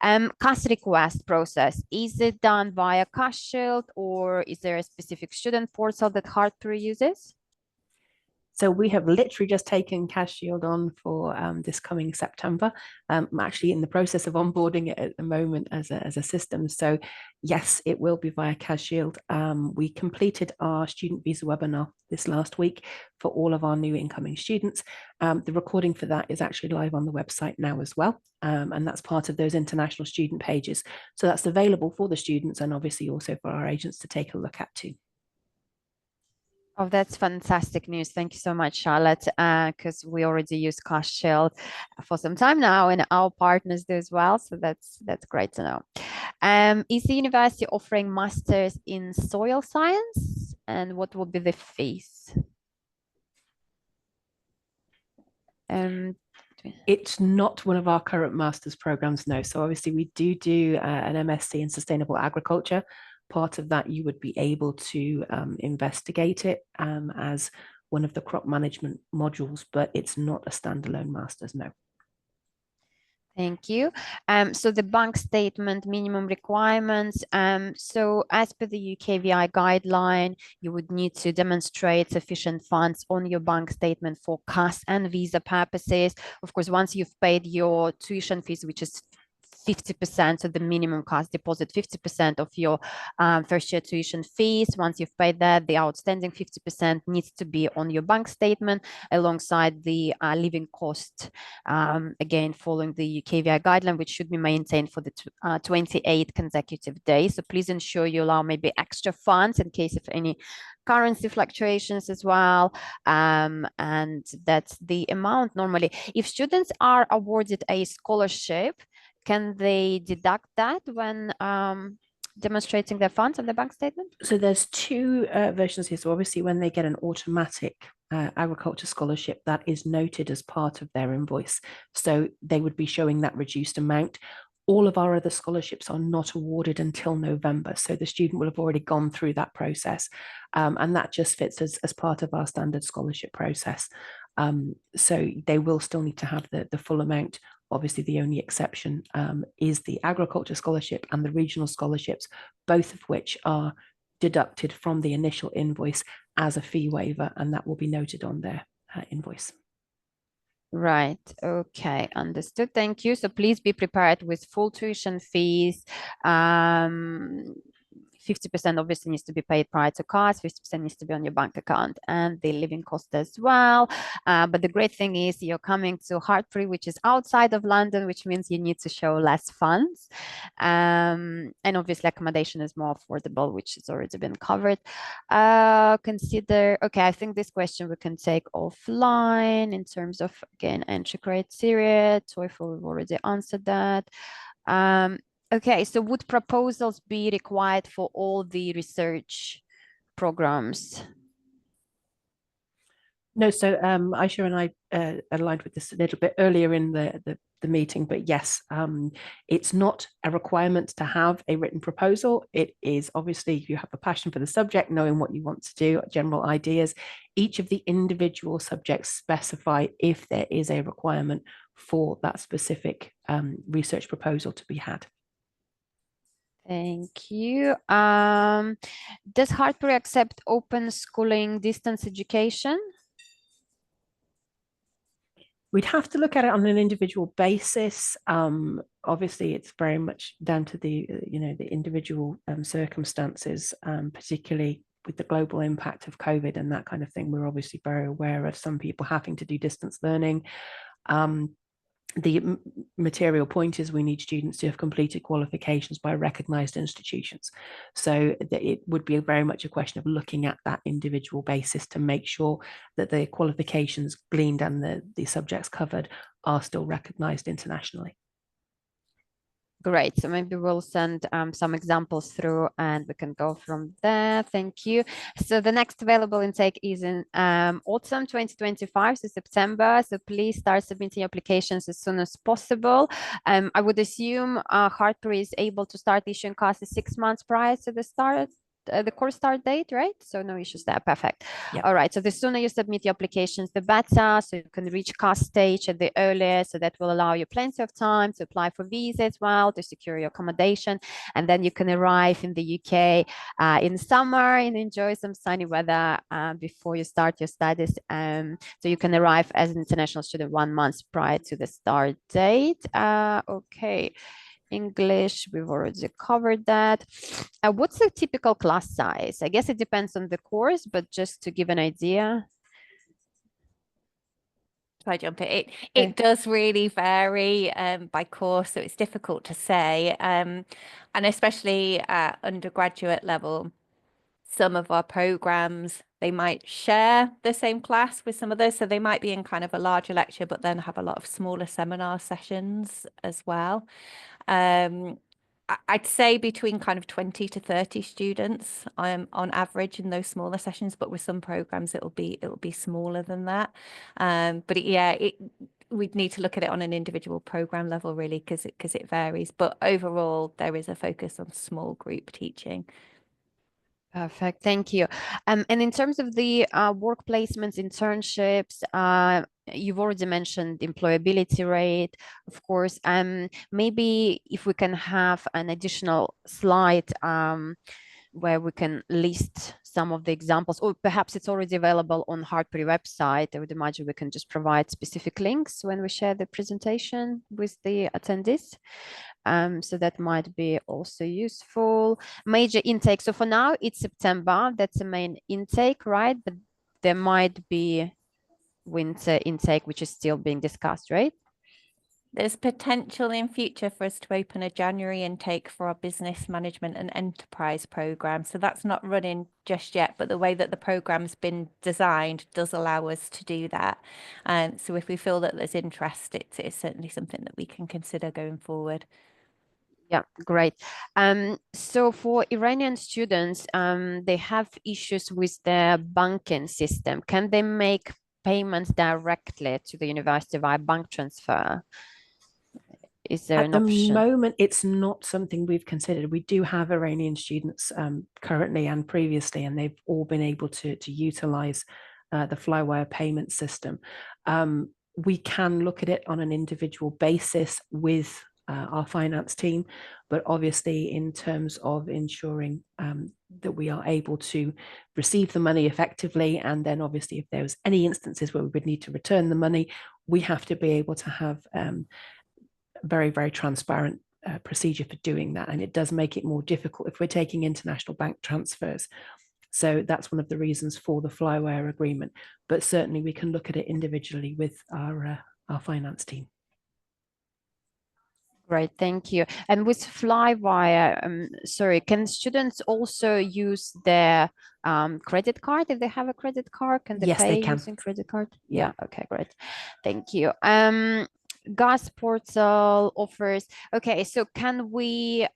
CAS request process, is it done via CAS Shield, or is there a specific student portal that Hartpury uses? So we have literally just taken CAS Shield on for this coming September. I'm actually in the process of onboarding it at the moment as a system. So yes, it will be via CAS Shield. We completed our student visa webinar this last week for all of our new incoming students. The recording for that is actually live on the website now as well. And that's part of those international student pages. So that's available for the students and obviously also for our agents to take a look at too. Oh, that's fantastic news. Thank you so much, Charlotte, because we already use CAS Shield for some time now, and our partners do as well. So that's great to know. Is the university offering masters in soil science, and what will be the fees? It's not one of our current master's programs, no. So obviously we do an MSc in sustainable agriculture. Part of that you would be able to investigate it as one of the crop management modules, but it's not a standalone master's, no. Thank you. So the bank statement minimum requirements. So as per the UKVI guideline, you would need to demonstrate sufficient funds on your bank statement for CAS and visa purposes. Of course, once you've paid your tuition fees, which is 50%, so the minimum cost deposit, 50% of your first year tuition fees. Once you've paid that, the outstanding 50% needs to be on your bank statement alongside the living cost, again, following the UKVI guideline, which should be maintained for the 28 consecutive days. So please ensure you allow maybe extra funds in case of any currency fluctuations as well. And that's the amount normally. If students are awarded a scholarship, can they deduct that when demonstrating their funds on the bank statement? So there's two versions here. So obviously when they get an automatic agriculture scholarship, that is noted as part of their invoice. So they would be showing that reduced amount. All of our other scholarships are not awarded until November. So the student will have already gone through that process. And that just fits as part of our standard scholarship process. So they will still need to have the full amount. Obviously, the only exception is the agriculture scholarship and the regional scholarships, both of which are deducted from the initial invoice as a fee waiver, and that will be noted on their invoice. Right. Okay. Understood. Thank you. So please be prepared with full tuition fees. 50% obviously needs to be paid prior to cost, 50% needs to be on your bank account, and the living cost as well. But the great thing is you're coming to Hartpury, which is outside of London, which means you need to show less funds. And obviously accommodation is more affordable, which has already been covered. Okay, I think this question we can take offline in terms of, again, entry criteria. TOEFL, we've already answered that. Okay, so would proposals be required for all the research programs? No, so Aisha and I aligned with this a little bit earlier in the meeting, but yes, it's not a requirement to have a written proposal. It is obviously if you have a passion for the subject, knowing what you want to do, general ideas. Each of the individual subjects specify if there is a requirement for that specific research proposal to be had. Thank you. Does Hartpury accept open schooling distance education? We'd have to look at it on an individual basis. Obviously, it's very much down to the the individual circumstances, particularly with the global impact of COVID and that kind of thing. We're obviously very aware of some people having to do distance learning. The material point is we need students to have completed qualifications by recognised institutions. So it would be very much a question of looking at that individual basis to make sure that the qualifications gleaned and the subjects covered are still recognised internationally. Great. So maybe we'll send some examples through and we can go from there. Thank you. So the next available intake is in autumn 2025, so September. So please start submitting applications as soon as possible. I would assume Hartpury is able to start issuing classes 6 months prior to the course start date, right? So no issues there. Perfect. Yep. All right. So the sooner you submit your applications, the better. So you can reach CAS stage at the earliest. So that will allow you plenty of time to apply for visa as well, to secure your accommodation. And then you can arrive in the UK in summer and enjoy some sunny weather before you start your studies. So you can arrive as an international student 1 month prior to the start date. Okay. English, we've already covered that. What's the typical class size? I guess it depends on the course, but just to give an idea. If I jump in, it does really vary by course, so it's difficult to say. And especially at undergraduate level, some of our programs, they might share the same class with some others. So they might be in kind of a larger lecture, but then have a lot of smaller seminar sessions as well. I'd say between kind of 20 to 30 students on average in those smaller sessions, but with some programs it'll be smaller than that. We'd need to look at it on an individual program level really, because it varies. But overall, there is a focus on small group teaching. Perfect, thank you. And in terms of the work placements, internships, you've already mentioned employability rate, of course. Maybe if we can have an additional slide where we can list some of the examples, or perhaps it's already available on Hartpury website. I would imagine we can just provide specific links when we share the presentation with the attendees. So that might be also useful. Major intake. So for now, it's September. That's the main intake, right? But there might be winter intake, which is still being discussed, right? There's potential in future for us to open a January intake for our business management and enterprise program. So that's not running just yet, but the way that the program's been designed does allow us to do that. And so if we feel that there's interest, it's certainly something that we can consider going forward. Yeah, great. So for Iranian students, they have issues with their banking system. Can they make payments directly to the university via bank transfer? Is there an option? At the moment, it's not something we've considered. We do have Iranian students currently and previously, and they've all been able to utilize the Flywire payment system. We can look at it on an individual basis with our finance team, but obviously in terms of ensuring that we are able to receive the money effectively, and then obviously if there was any instances where we would need to return the money, we have to be able to have very, very transparent procedure for doing that. And it does make it more difficult if we're taking international bank transfers. So that's one of the reasons for the Flywire agreement. But certainly we can look at it individually with our finance team. Great, thank you. And with Flywire, sorry, can students also use their credit card if they have a credit card? Can they pay using credit card? Yeah, okay, great. Thank you. GAS portal offers. Okay, so can we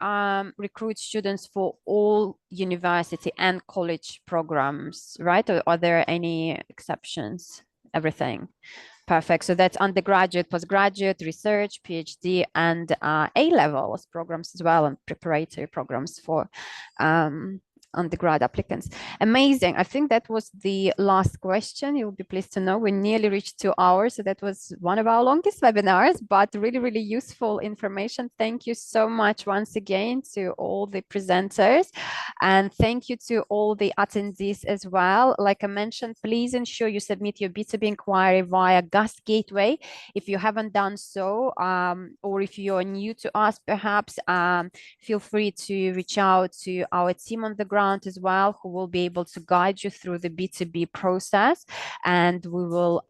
recruit students for all university and college programs, right? Or are there any exceptions? Everything. Perfect. So that's undergraduate, postgraduate, research, PhD, and A-levels programs as well, and preparatory programs for undergrad applicants. Amazing. I think that was the last question. You'll be pleased to know we nearly reached 2 hours. So that was one of our longest webinars, but really, really useful information. Thank you so much once again to all the presenters. And thank you to all the attendees as well. Like I mentioned, please ensure you submit your B2B inquiry via GAS Gateway. If you haven't done so, or if you're new to us, perhaps feel free to reach out to our team on the ground as well, who will be able to guide you through the B2B process. And we will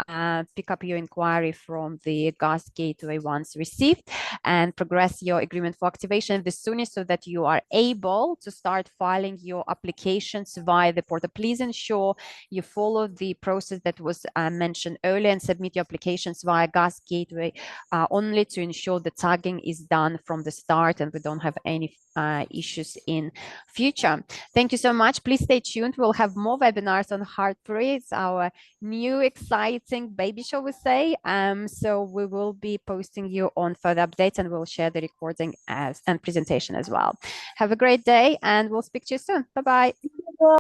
pick up your inquiry from the GAS Gateway once received and progress your agreement for activation the soonest so that you are able to start filing your applications via the portal. Please ensure you follow the process that was mentioned earlier and submit your applications via GAS Gateway only to ensure the tagging is done from the start and we don't have any issues in future. Thank you so much. Please stay tuned. We'll have more webinars on Hartpury. It's our new exciting baby show, we say. So we will be posting you on further updates and we'll share the recording and presentation as well. Have a great day and we'll speak to you soon. Bye-bye.